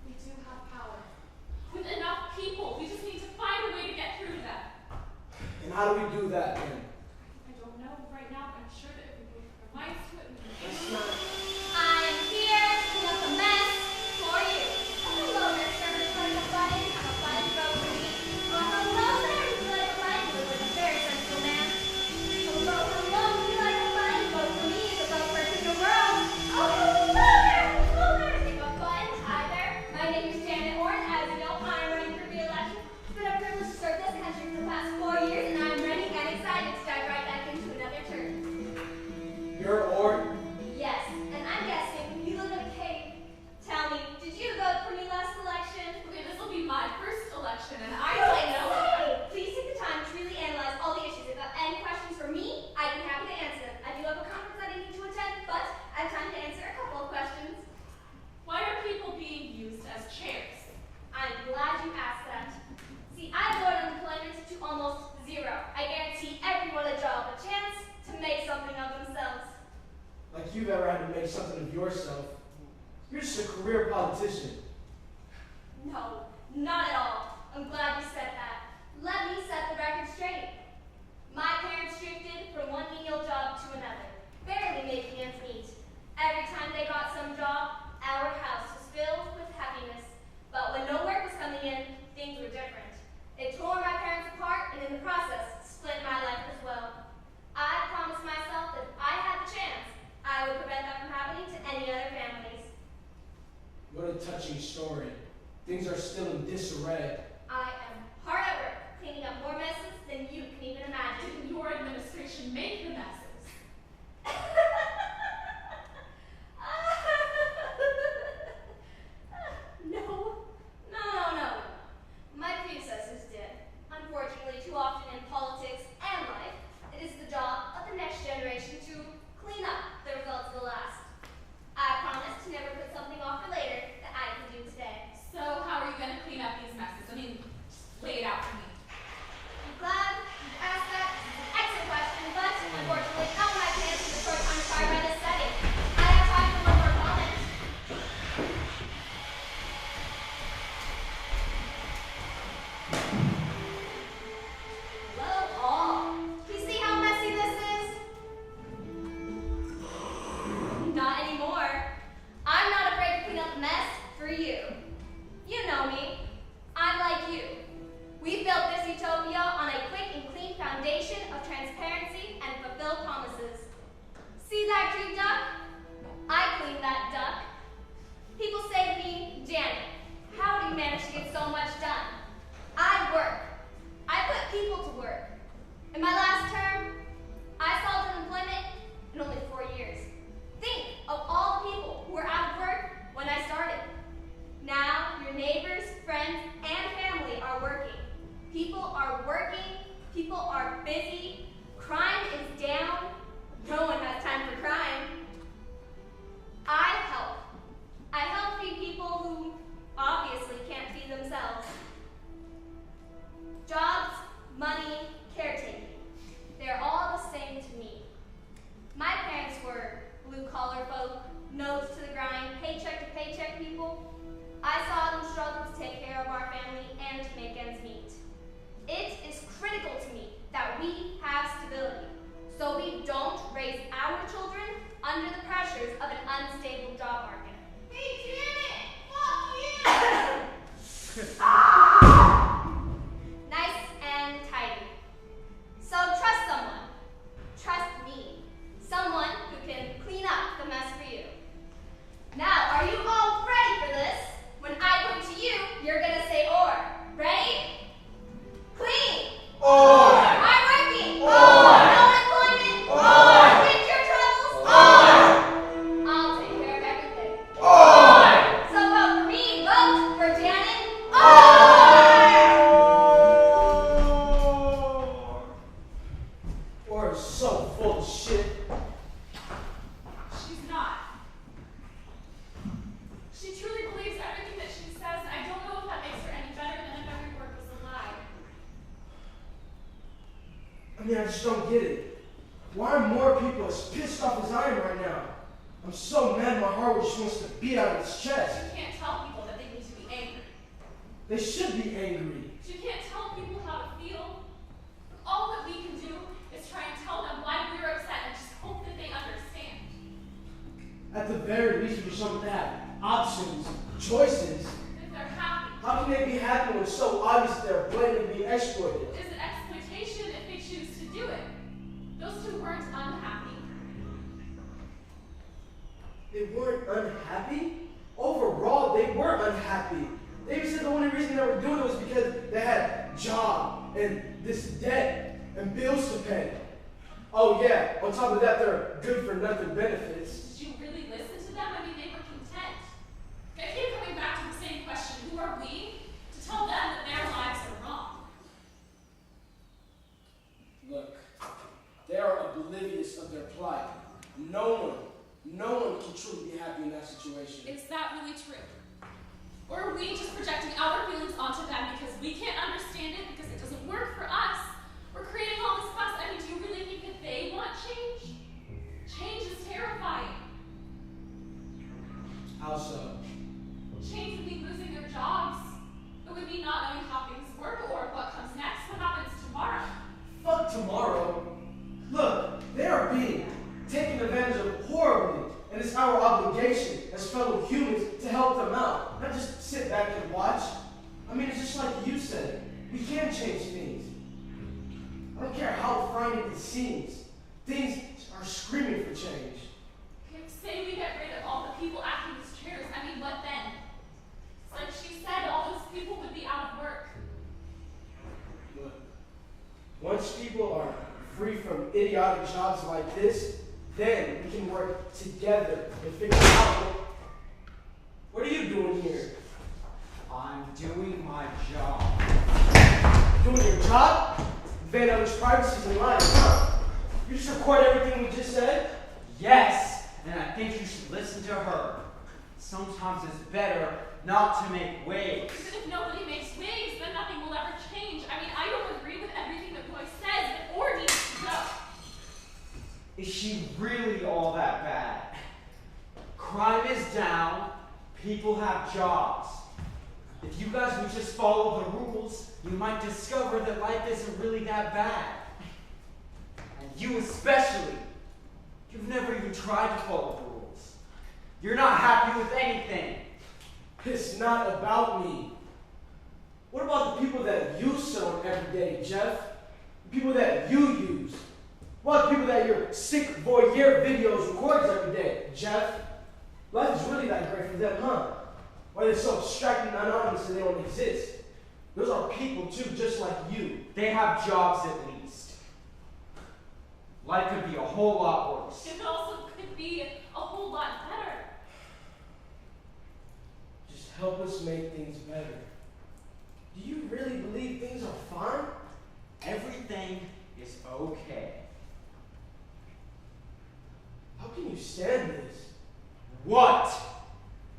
We do have power. With enough people, we just need to find a way to get through to them. And how do we do that then? I don't know right now, but I'm sure that if we put our minds to it, we can That's do it. not. I am here to clean up a mess for you. Hello, Mr. Like a button, have a button go for me. Hello there, would you like a button? You look like a very sensible man. Hello, would you like a button? Vote for me, the best person in the world. Oh, hello there, take a button. Hi there, my name is Janet Orr. As you know, I am running for re-election. It's been a privilege to serve this country for the past 4 years, and I'm ready and excited to dive right back into another term. You're or Yes, and I'm guessing you live in a cave. Tell me, did you vote for me last election? Okay, this will be my first election, and I Go don't know. away. Please take the time to really analyze all the issues. If you have any questions for me, I'd be happy to answer them. I do have a conference that I need to attend, but I have time to answer a couple of questions. Why are people being used as chairs? I'm glad you asked that. See, I've lowered unemployment to almost 0. I guarantee everyone a job, a chance to make something of themselves. like you've ever had to make something of yourself. You're just a career politician. No, not at all. I'm glad you said that. Let me set the record straight. My parents drifted from one menial job to another, barely making ends meet. Every time they got some job, our house was filled with happiness. But when no work was coming in, things were different. It tore my parents apart and in the process, split my life as well. I promised myself that if I had the chance, I would prevent that from happening to any other families. What a touching story. Things are still in disarray. I am hard at work, cleaning up more messes than you can even imagine. Didn't your administration make the messes? No. My predecessors did. Unfortunately, too often in politics and life, it is the job of the next generation to clean up the results of the last. I promise to never put something off for later that I can do today. So how are you going to clean up these messes? I mean, laundry, Duck? I clean that duck. People say to me, Janet, how do you manage to get so much done? I work. I put people to work. In my last term, I solved unemployment in only 4 years. Think of all the people who were out of work when I started. Now, your neighbors, friends, and family are working. People are working. People are busy. Crime is down. No one has time for crime. I help. I help feed people who obviously can't feed themselves. Jobs, money, caretaking. They're all the same to me. My parents were blue-collar folk, nose to the grind, paycheck-to-paycheck people. I saw them struggle to take care of our family and to make ends meet. It is critical to me that we have stability, so we don't raise our children under the pressures of an unstable job market. Hey, Janet! Fuck you! Nice and tidy. So trust someone. Trust me. Someone who can clean up the mess for you. Now, are you all ready for this? When I point to you, you're gonna say or. Ready? Clean! Or! Hardworking! Or! No unemployment! Or! Fix your troubles! Or! I'll take care of everything. Or! So vote for me, vote for Janet. Or is so full of shit. She's not. She truly believes everything that she says, and I don't know if that makes her any better than if every word was a lie. I mean, I just don't get it. Why are more people as pissed off as I am right now? I'm so mad my heart just wants to beat out of its chest. You can't tell people that they need to be angry. They should be angry. You can't tell people how to feel. All that we can do is try and tell them why we're upset and just hope that they understand. At the very least, we should show them that options, choices. If they're happy. How can they be happy when it's so obvious they're blatantly being exploited? Is it exploitation if they choose to do it? Those two weren't unhappy. They weren't unhappy? Overall, they were unhappy. They even said the only reason they were doing it was because they had a job and this debt and bills to pay. Oh yeah, on top of that, they're good for nothing benefits. Did you really listen to them? I mean, they were content. I keep coming back to the same question. Who are we to tell them that their lives are wrong? Look, they are oblivious of their plight. No one can truly be happy in that situation. Is that really true? Or are we just projecting our feelings onto them because we can't understand it, because it doesn't work for us? We're creating all this fuss. I mean, do you really think that they want change? Change is terrifying. How so? Change would mean losing their jobs. It would mean not knowing how things work or what comes next, what happens tomorrow. Fuck tomorrow. Look, they are being taken advantage of horribly, and it's our obligation as fellow humans to help them out, not just sit back and watch. I mean, it's just like you said, we can change things. I don't care how frightening it seems. Things are screaming for change. Say we get rid of all the people acting as chairs. I mean, what then? It's like she said, all those people would be out of work. Look, once people are free from idiotic jobs like this, then we can work together and figure out what are you doing here? I'm doing my job. Doing your job? Invade others' privacies and lives, huh? You just record everything we just said? Yes, and I think you should listen to her. Sometimes it's better not to make waves. Because if nobody makes waves, then nothing will ever change. I mean, I don't agree with everything that Roy says, but Orr needs to go. Is she really all that bad? Crime is down, people have jobs. If you guys would just follow the rules, you might discover that life isn't really that bad. And you especially. You've never even tried to follow the rules. You're not happy with anything. It's not about me. What about the people that you serve every day, Jeff? The people that you use? What people that your sick voyeur videos records every day, Jeff? Life is really that great for them, huh? Why they're so abstract and anonymous and they don't exist. Those are people too, just like you. They have jobs at least. Life could be a whole lot worse. It also could be a whole lot better. Just help us make things better. Do you really believe things are fine? Everything is okay. How can you stand this? What?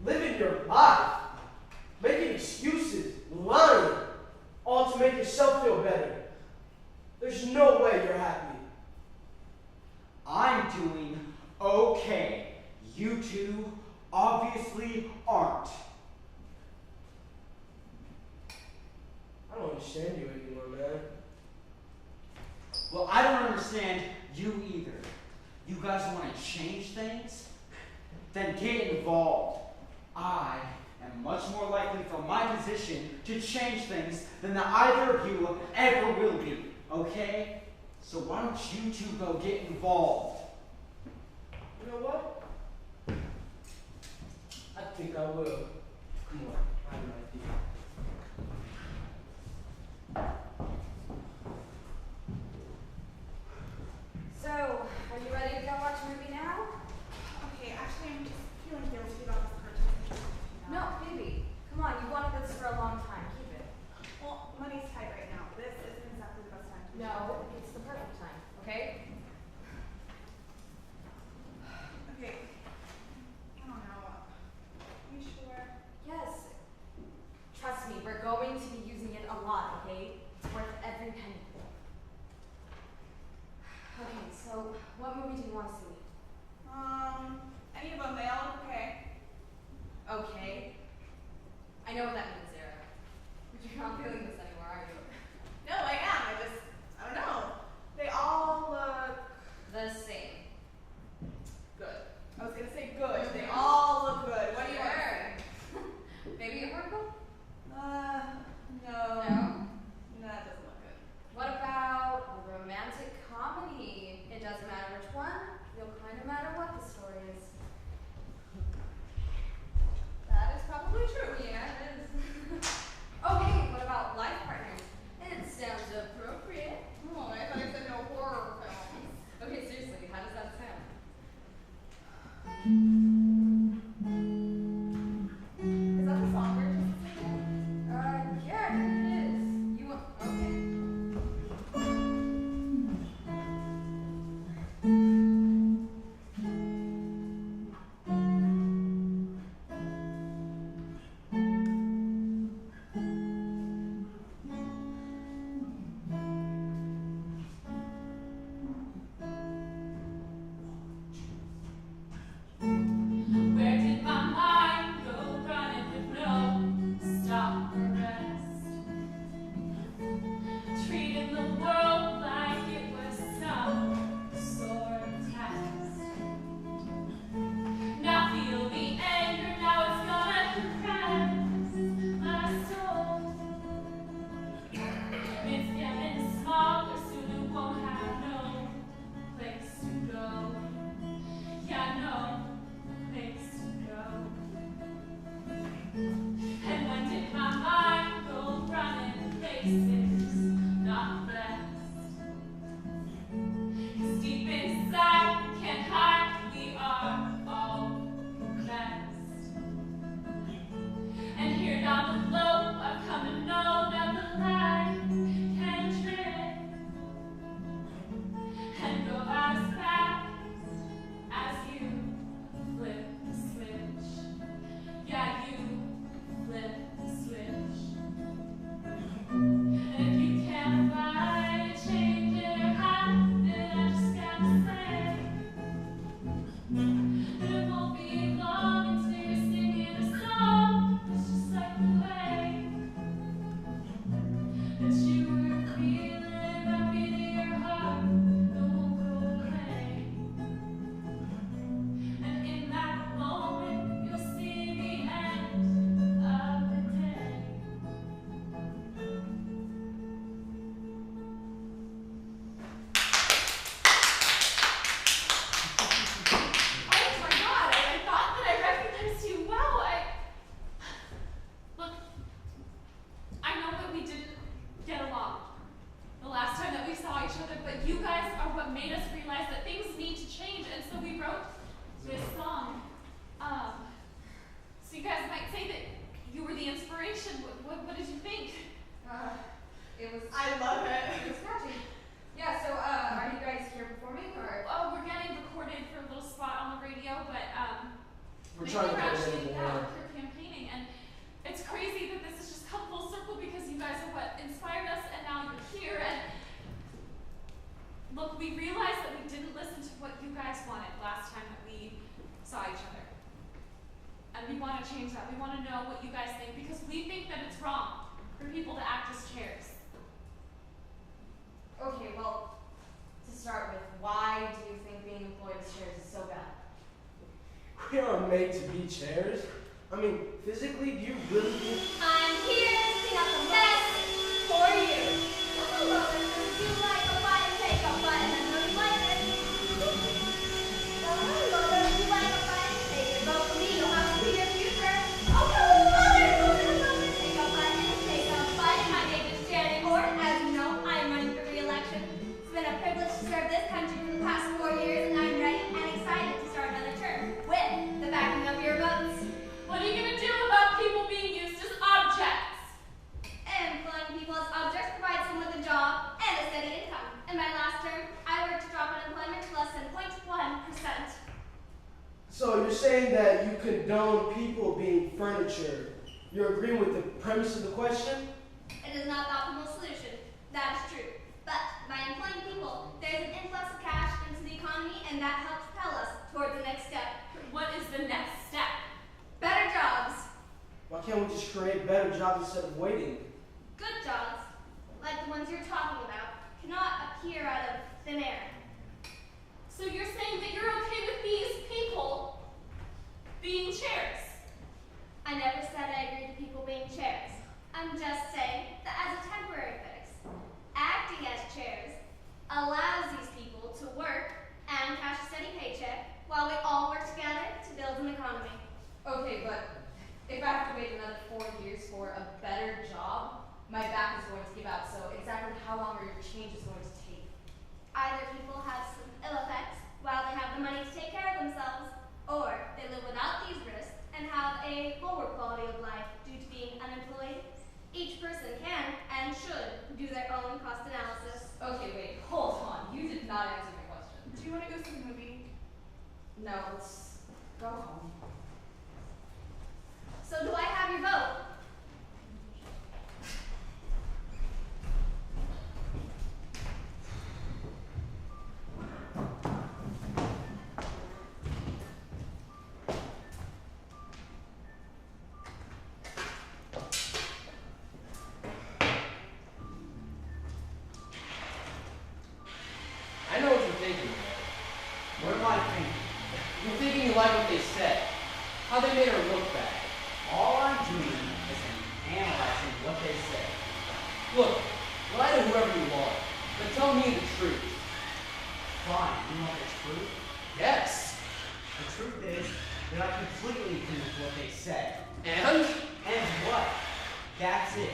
Living your life, making excuses, lying, all to make yourself feel better. There's no way you're happy. I'm doing okay. You two obviously aren't. I don't understand you anymore, man. Well, I don't understand you either. You guys want to change things? Then get involved. I am much more likely from my position to change things than that either of you ever will be, okay? So why don't you two go get involved? You know what? I think I will. Come on, I have an idea. So, are you ready to go watch a movie now? Okay, actually, I'm just feeling guilty about this purchase. No, baby. Come on, you've wanted this for a long time. Keep it. Well, money's tight right now. This isn't exactly the best time to No, it's the perfect time, okay? Okay. I don't know. Are you sure? Yes, We're Maybe trying to we're get actually, rid of yeah, war. we're campaigning, and it's crazy that this has just come full circle because you guys are what inspired us, and now you're here, and look, we realized that we didn't listen to what you guys wanted last time that we saw each other. And we want to change that. We want to know what you guys think because we think that it's wrong for people to act as chairs. Okay, well, to start with, why do you think being employed as chairs is so bad? We aren't made to be chairs. I mean, physically, do you really think... I'm here to sing up the best for you. Hello, listeners. You like a button, take a button, and know you like it. Hello, listeners. You like a button, take it. Vote for me, you'll have to be your future. Oh, hello, listeners. Take a button, take a button. My name is Janet Ford. As you know, I am running for re-election. It's been a privilege to serve this country for the past 4 years, and I'm ready and excited to start another term with the backing of your votes. What are you going to do about people being used as objects? Employing people as objects provides them with a job and a steady income. In my last term, I worked to drop unemployment to less than 0.1%. So you're saying that you condone people being furniture. You're agreeing with the premise of the question? It is not the optimal solution. That is true. But by employing people, there's an influx of cash into the economy, and that helps propel us towards the next step. What is the next step? Better jobs. Why can't we just create better jobs instead of waiting? Good jobs, like the ones you're talking about, cannot appear out of thin air. So you're saying that you're okay with these people being chairs? I never said I agreed to people being chairs. I'm just saying that as a temporary fix, acting as chairs allows these people to work and cash a steady paycheck while we all work together to build an economy. Okay, but if I have to wait another 4 years for a better job, my back is going to give out. So exactly how long are your changes going to take? Either people have some ill effects while they have the money to take care of themselves, or they live without these risks and have a lower quality of life due to being unemployed. Each person can and should do their own cost analysis. Okay, wait, hold on. You did not answer my question. Do you want to go see a movie? No, let's go home. So do I have your vote? I know what you're thinking. What am I thinking? You're thinking you like what they said. How they made her look bad. All I'm doing is analyzing what they say. Look, lie to whoever you want, but tell me the truth. Fine, you want the truth? Yes. The truth is that I completely agree with what they said. And? And what? That's it.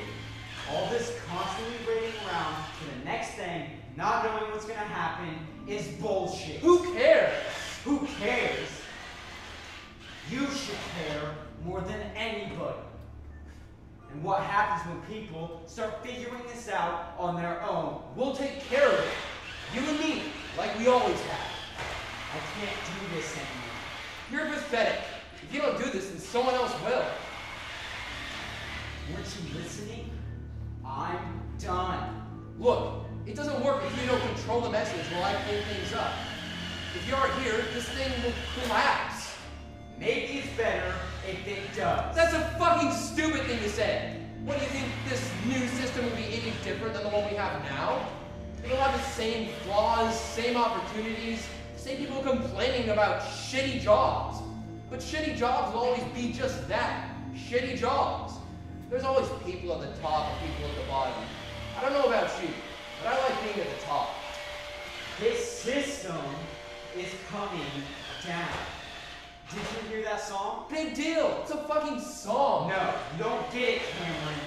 All this constantly waiting around for the next thing, not knowing what's gonna happen, is bullshit. Who cares? Who cares? You should care more than anybody. And what happens when people start figuring this out on their own? We'll take care of it. You and me, like we always have. I can't do this anymore. You're pathetic. If you don't do this, then someone else will. Weren't you listening? I'm done. Look, it doesn't work if you don't control the message while I pull things up. If you aren't here, this thing will collapse. Maybe it's better if it does. That's a fucking stupid thing to say. What do you think, this new system will be any different than the one we have now? It'll have the same flaws, same opportunities, same people complaining about shitty jobs. But shitty jobs will always be just that, shitty jobs. There's always people at the top and people at the bottom. I don't know about you, but I like being at the top. This system is coming down. Did you hear that song? Big deal, it's a fucking song. No, you don't get it, Cameron.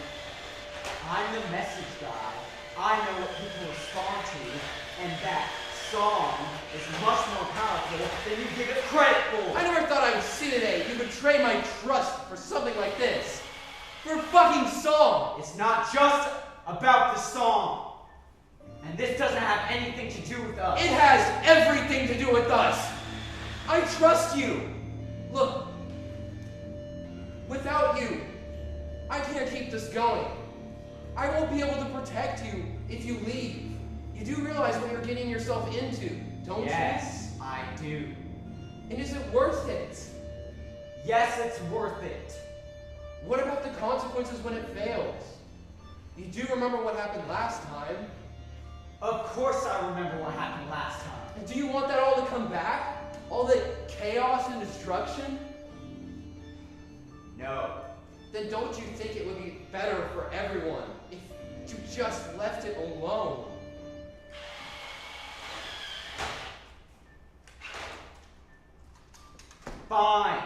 I'm the message guy. I know what people respond to, and that song is much more powerful than you give it credit for. I never thought I would see today you betray my trust for something like this. For a fucking song. It's not just about the song. And this doesn't have anything to do with us. It has everything to do with us. I trust you. Look, Without you, I can't keep this going. I won't be able to protect you if you leave. You do realize what you're getting yourself into, don't you? Yes, I do. And is it worth it? Yes, it's worth it. What about the consequences when it fails? You do remember what happened last time. Of course I remember what happened last time. And do you want that all to come back? All the chaos and destruction? No. Then don't you think it would be better for everyone if you just left it alone? Fine.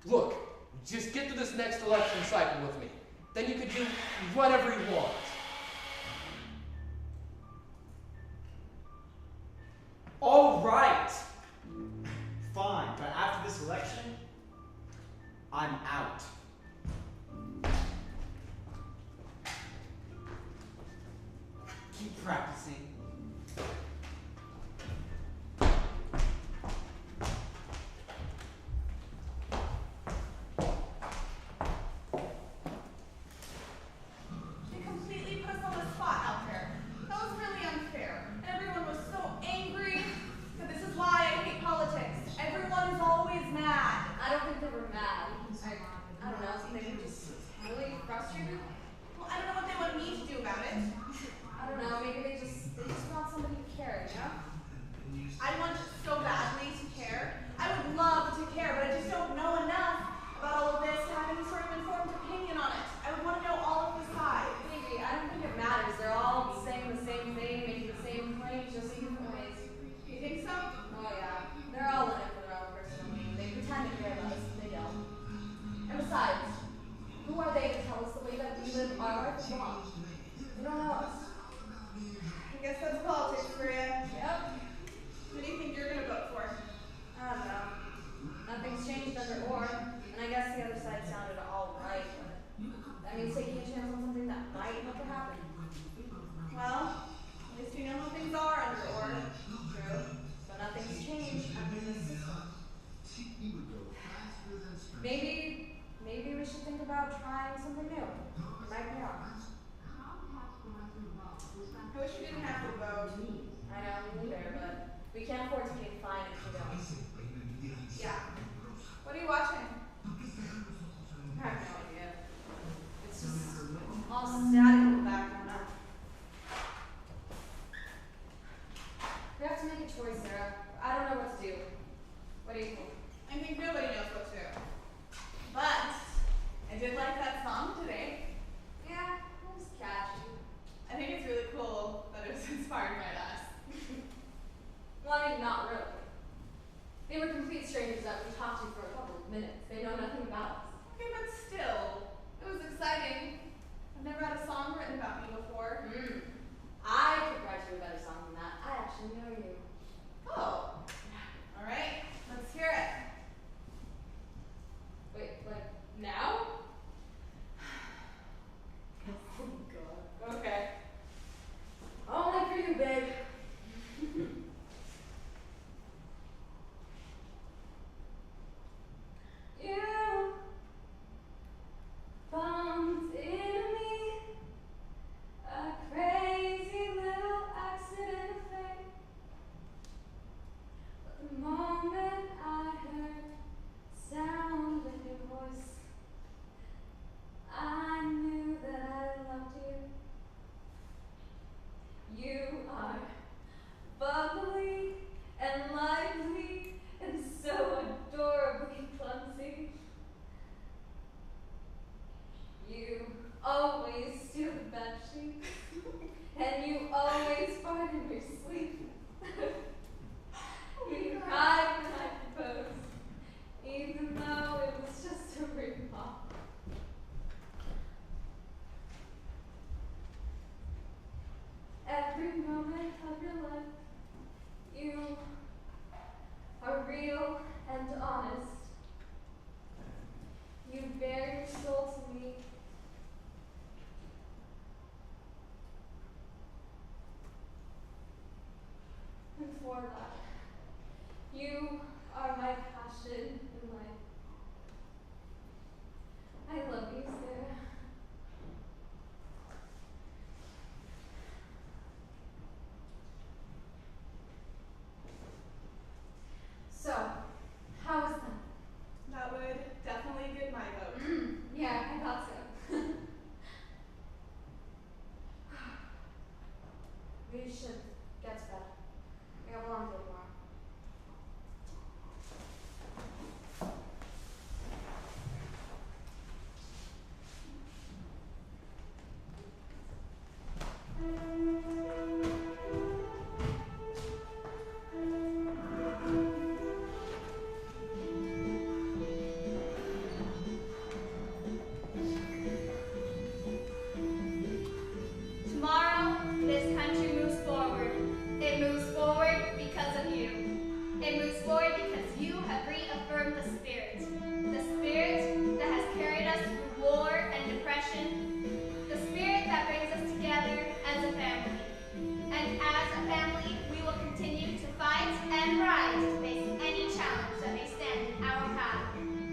Look, just get to this next election cycle with me. Then you could do whatever you want. All right. Fine, but after this election, I'm out. Keep practicing. They completely put us on the spot out there. That was really unfair. And everyone was so angry. But this is why I hate politics. Everyone is always mad. I don't think they were mad. I don't know, they were just really frustrated. Well, I don't know what they want me to do about it. I don't know, maybe they just want somebody to care, you know? I want so badly to care. I would love to care, but I just don't know enough about all of this to have any sort of informed opinion on it. I would want to know all of the sides. Maybe, I don't think it matters. They're all saying the same thing, making the same claims, just in different ways. You think so? Oh yeah, they're all in it for their own personal gain. They pretend to care about us, but they don't. And besides, who are they to tell us the way that we live our life is wrong? They don't know us. I guess that's politics for you. Yep. Who do you think you're going to vote for? I don't know. Nothing's changed under Orr, and I guess the other side sounded all right, but that means taking a chance on something that might never happen. Well, at least you know how things are under Orr. True, but nothing's changed under this system. Maybe we should think about trying something new. It might pay off. I wish we didn't have to vote. I know, me neither, but we can't afford to pay a fine if we don't. Yeah. What are you watching? I have no idea. It's just all static in the background now. We have to make a choice, Sarah. I don't know what to do. What do you think? I think nobody knows what to do. But I did like that song today. Yeah, it was catchy. I think it's really cool that it was inspired by us. Well, I mean, not really. They were complete strangers that we talked to for a couple of minutes. They know nothing about us. Okay, but still, it was exciting. I've never had a song written about me before. I could write you a better song than that. I actually know you. Oh. All right, let's hear it. Wait, like, now? Oh, God. Okay. Only for you, babe. You bumped into me, a crazy little accident of fate. But the moment I heard the sound of your voice, I knew that I loved you. You are bubbly and lively and so adorably clumsy. You always steal the bed sheets, and you always fart in your sleep. You cried when I proposed, even though it was just a ring pop. Every moment of your life, you are real and honest. You bare your soul to me. And for that, you are my passion in life.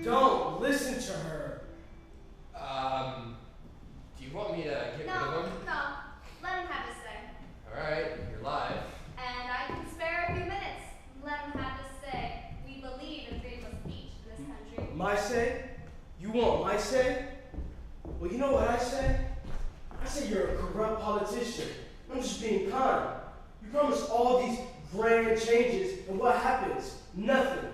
Don't listen to her. Do you want me to get rid No, of him? no. Let him have his say. Alright, you're live. And I can spare a few minutes. Let him have his say. We believe in freedom of speech in this country. My say? You want my say? Well, you know what I say? I say you're a corrupt politician. I'm just being kind. You promise all these grand changes, and what happens? Nothing.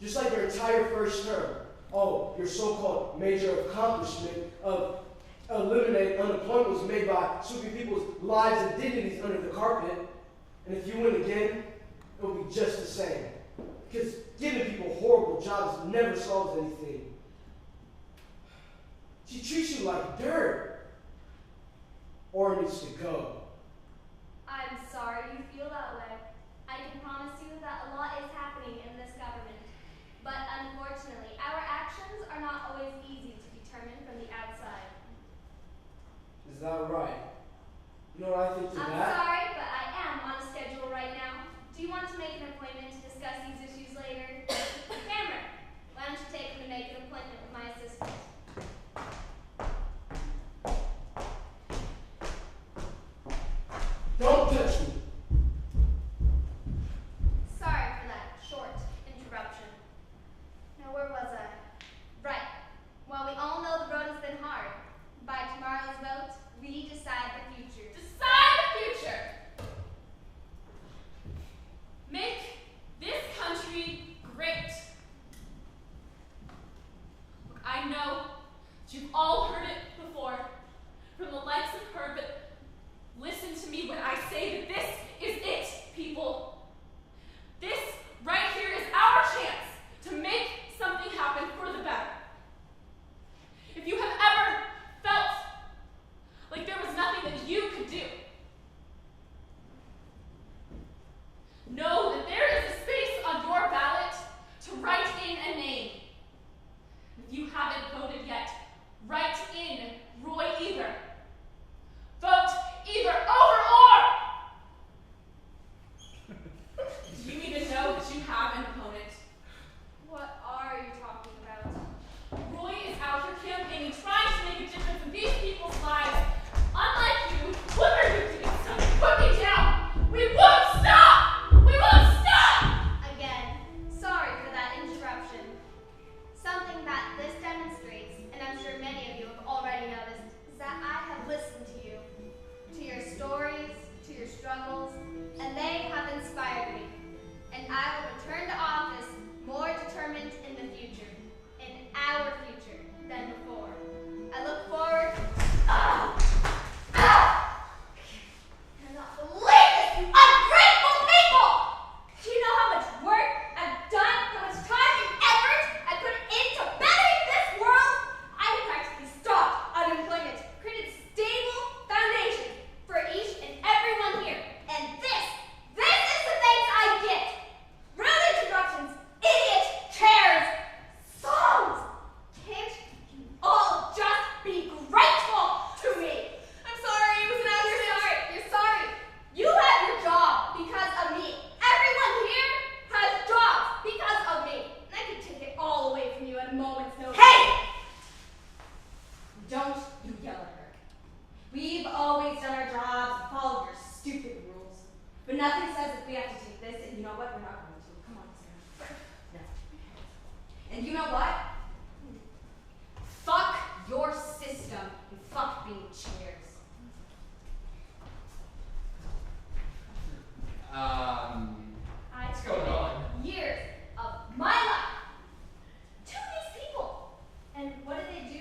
Just like your entire first term. Oh, your so-called major accomplishment of eliminating unemployment was made by sweeping people's lives and dignities under the carpet. And if you win again, it will be just the same. Because giving people horrible jobs never solves anything. She treats you like dirt. Or needs to go. I'm sorry you feel that way. I can promise you that a lot is happening in this government. But unfortunately, our actions are not always easy to determine from the outside. Is that right? You know what I think to I'm that? sorry, but I am on a schedule right now. Do you want to make an appointment to discuss these issues later? Cameron, why don't you take him to make an appointment with my assistant? Don't touch me. Sorry for that short interruption. Now, where was I? Right. Well, we all know the road has been hard. By tomorrow's vote, we decide the future. Decide the future. Make this country great. Look, I know that you've all heard it before from the likes of her, but listen to me when I say that this is it, people. This right here is our chance to make something happen for the better. If you have ever felt like there was nothing that you could do, know that there is a space on your ballot to write in a name. If you haven't voted yet, write in Roy Either. Vote either over or. Do you even know that you have an opponent? What are you talking about? Roy is out here campaigning, trying to make a difference in these people's lives. Unlike you, what are you doing? Something put me down. We won't stop. We won't stop. Again, sorry for that interruption. Something that this demonstrates, and I'm sure many of you have already noticed, is that I have listened to you, to your stories, to your struggles, and they have inspired me. And I will return to office more determined in the future, in our future, than before. I look forward. I cannot believe this, you ungrateful people! Do you know how much work I've done, how much time and effort I put into bettering this world? I have practically stopped unemployment, created stable foundations for each and everyone here. And this is the thanks I get. Rude interruptions, idiot chairs, songs. Can't you all just be grateful to me? I'm sorry, it was an accident. You're sorry. You have your job because of me. Everyone here has jobs because of me. And I could take it all away from you at a moment's notice. Hey! Don't you yell at her. We've always done our jobs, followed your stupid rules. But nothing says if we have to take this, and you know what? We're not going to. Come on, Sarah. No. And you know what? Fuck your system and fuck being chairs. I What's going on? years of my life to these people. And what do?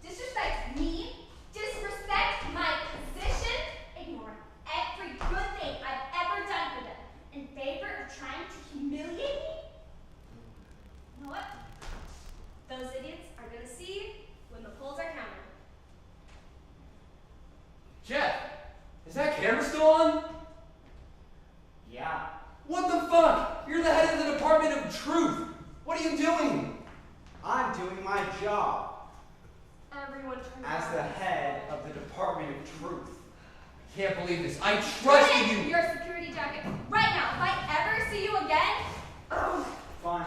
Disrespect me, disrespect my position, ignore every good thing I've ever done for them in favor of trying to humiliate me? You know what? Those idiots are going to see when the polls are counted. Jeff, is that camera still on? Yeah. What the fuck? You're the head of the Department of Truth. What are you doing? I'm doing my job Everyone turn as around. the head of the Department of Truth. I can't believe this. I Put trusted in you. your security jacket right now. If I ever see you again, Fine.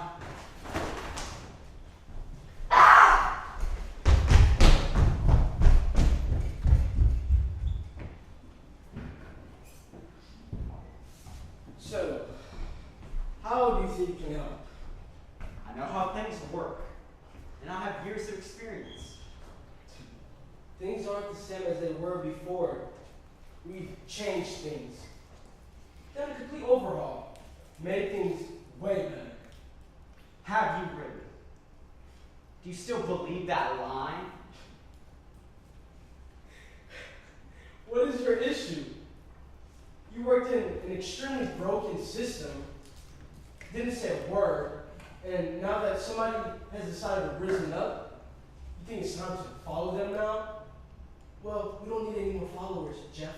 can help. I know how things work, and I have years of experience. Things aren't the same as they were before. We've changed things. Done a complete overhaul. Made things way better. Have you really? Do you still believe that line? What is your issue? You worked in an extremely broken system, didn't say a word, and now that somebody has decided to risen up, you think it's time to follow them now? Well, we don't need any more followers, Jeff.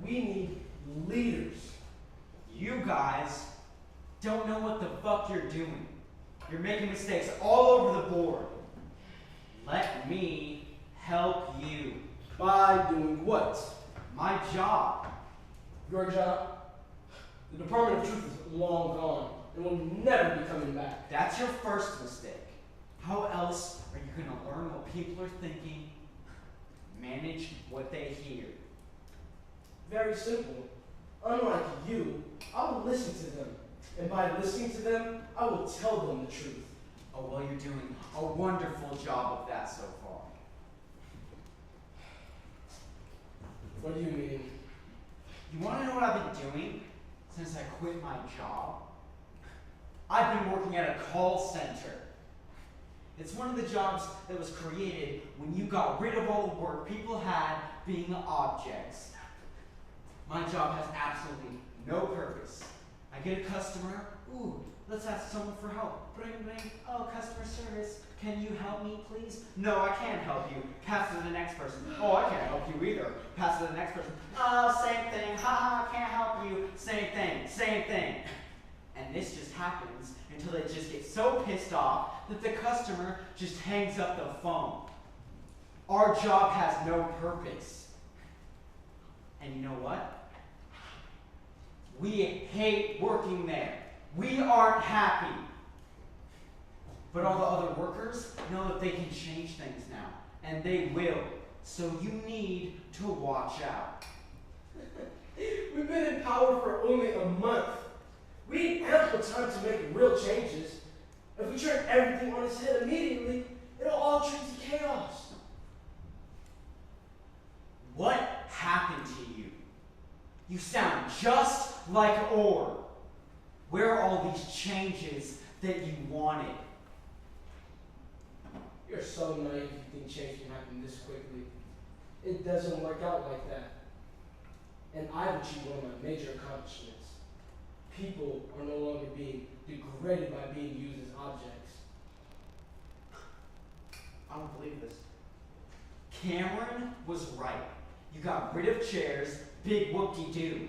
We need leaders. You guys don't know what the fuck you're doing. You're making mistakes all over the board. Let me help you. By doing what? My job. Your job? The Department of Truth is long gone and will never be coming back. That's your first mistake. How else are you going to learn what people are thinking? Manage what they hear. Very simple. Unlike you, I will listen to them. And by listening to them, I will tell them the truth. Oh, well, you're doing a wonderful job of that so far. What do you mean? You want to know what I've been doing since I quit my job? I've been working at a call center. It's one of the jobs that was created when you got rid of all the work people had being objects. My job has absolutely no purpose. I get a customer, ooh, let's ask someone for help. Bring, oh, customer service, can you help me, please? No, I can't help you. Pass to the next person. Oh, I can't help you either. Pass to the next person. Oh, same thing. Ha, can't help you. Same thing. And this just happens until they just get so pissed off that the customer just hangs up the phone. Our job has no purpose. And you know what? We hate working there. We aren't happy. But all the other workers know that they can change things now. And they will. So you need to watch out. We've been in power for only a month. We need ample time to make real changes. If we turn everything on its head immediately, it'll all turn to chaos. What happened to you? You sound just like Orr. Where are all these changes that you wanted? You're so naive you think change can happen this quickly. It doesn't work out like that. And I've achieved one of my major accomplishments. People are no longer being degraded by being used as objects. I don't believe this. Cameron was right. You got rid of chairs, big whoop-de-doo.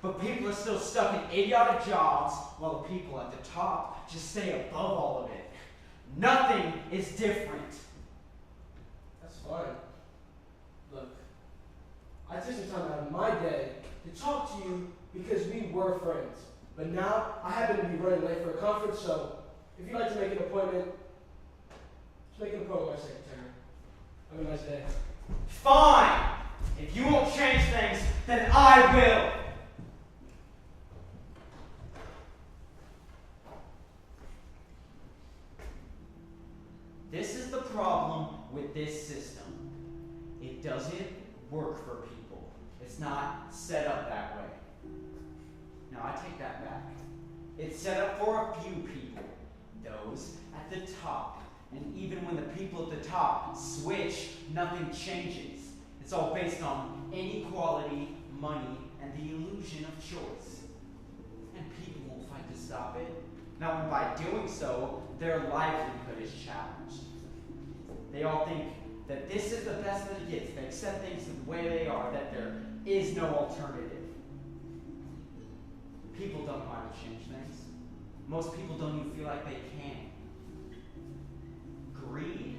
But people are still stuck in idiotic jobs while the people at the top just stay above all of it. Nothing is different. That's fine. Look, I took some time out of my day to talk to you because we were friends. But now, I happen to be running late for a conference, so if you'd like to make an appointment, just make an appointment with my secretary. Have a nice day. Fine! If you won't change things, then I will! This is the problem with this system. It doesn't work for people. It's not set up that way. No, I take that back. It's set up for a few people, those at the top. And even when the people at the top switch, nothing changes. It's all based on inequality, money, and the illusion of choice. And people won't fight to stop it. Not when by doing so, their livelihood is challenged. They all think that this is the best that it gets. They accept things the way they are, that there is no alternative. People don't know how to change things. Most people don't even feel like they can. Greed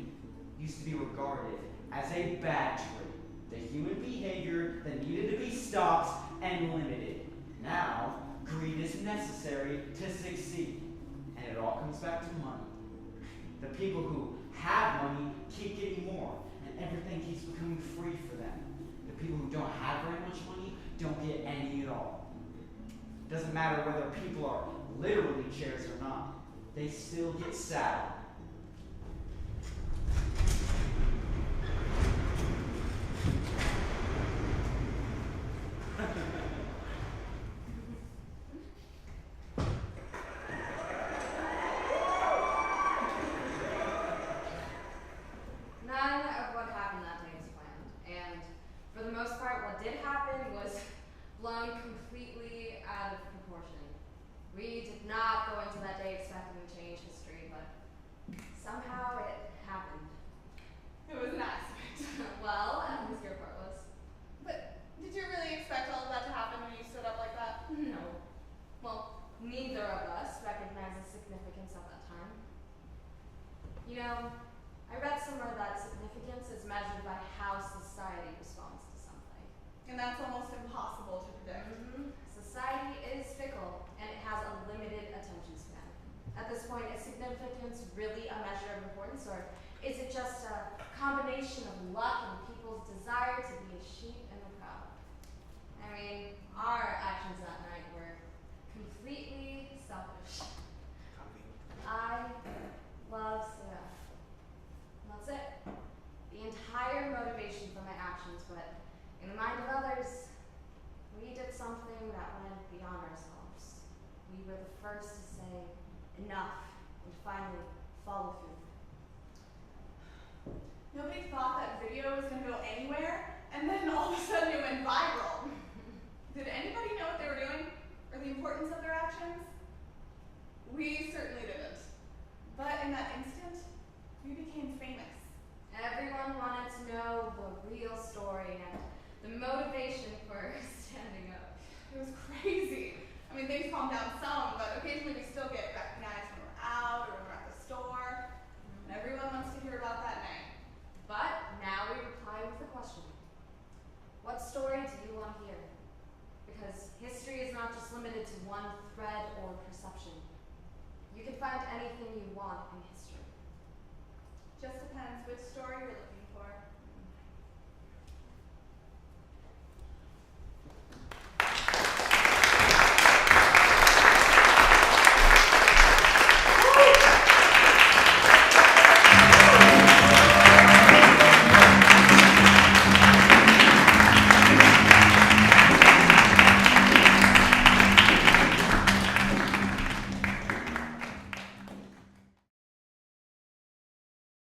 used to be regarded as a bad trait, the human behavior that needed to be stopped and limited. Now, greed is necessary to succeed, and it all comes back to money. The people who have money keep getting more, and everything keeps becoming free for them. The people who don't have very much money don't get any at all. It doesn't matter whether people are literally chairs or not, they still get sat on. None of what happened that day was planned, and for the most part, what did happen was blown completely out of proportion. We did not go into that day expecting to change history, but somehow it happened. It was an accident. Well, at least your part was. But did you really expect all of that to happen when you stood up like that? No. Well, neither of us recognized the significance of that time. You know, I read somewhere that significance is measured by how society responds to something. And that's almost impossible to predict. Society is fickle, and it has a limited attention span. At this point, is significance really a measure of importance, or is it just a combination of luck and people's desire to be a sheep in the crowd? I mean, our actions that night were completely selfish. I love Sarah. That's it. The entire motivation for my actions, but in the mind of others, we did something that went beyond ourselves. We were the first to say enough and finally follow through. Nobody thought that video was going to go anywhere, and then all of a sudden it went viral. Did anybody know what they were doing, or the importance of their actions? We certainly didn't. But in that instant, we became famous. Everyone wanted to know the real story and the motivation for standing up. It was crazy. I mean, things calmed down some, but occasionally we still get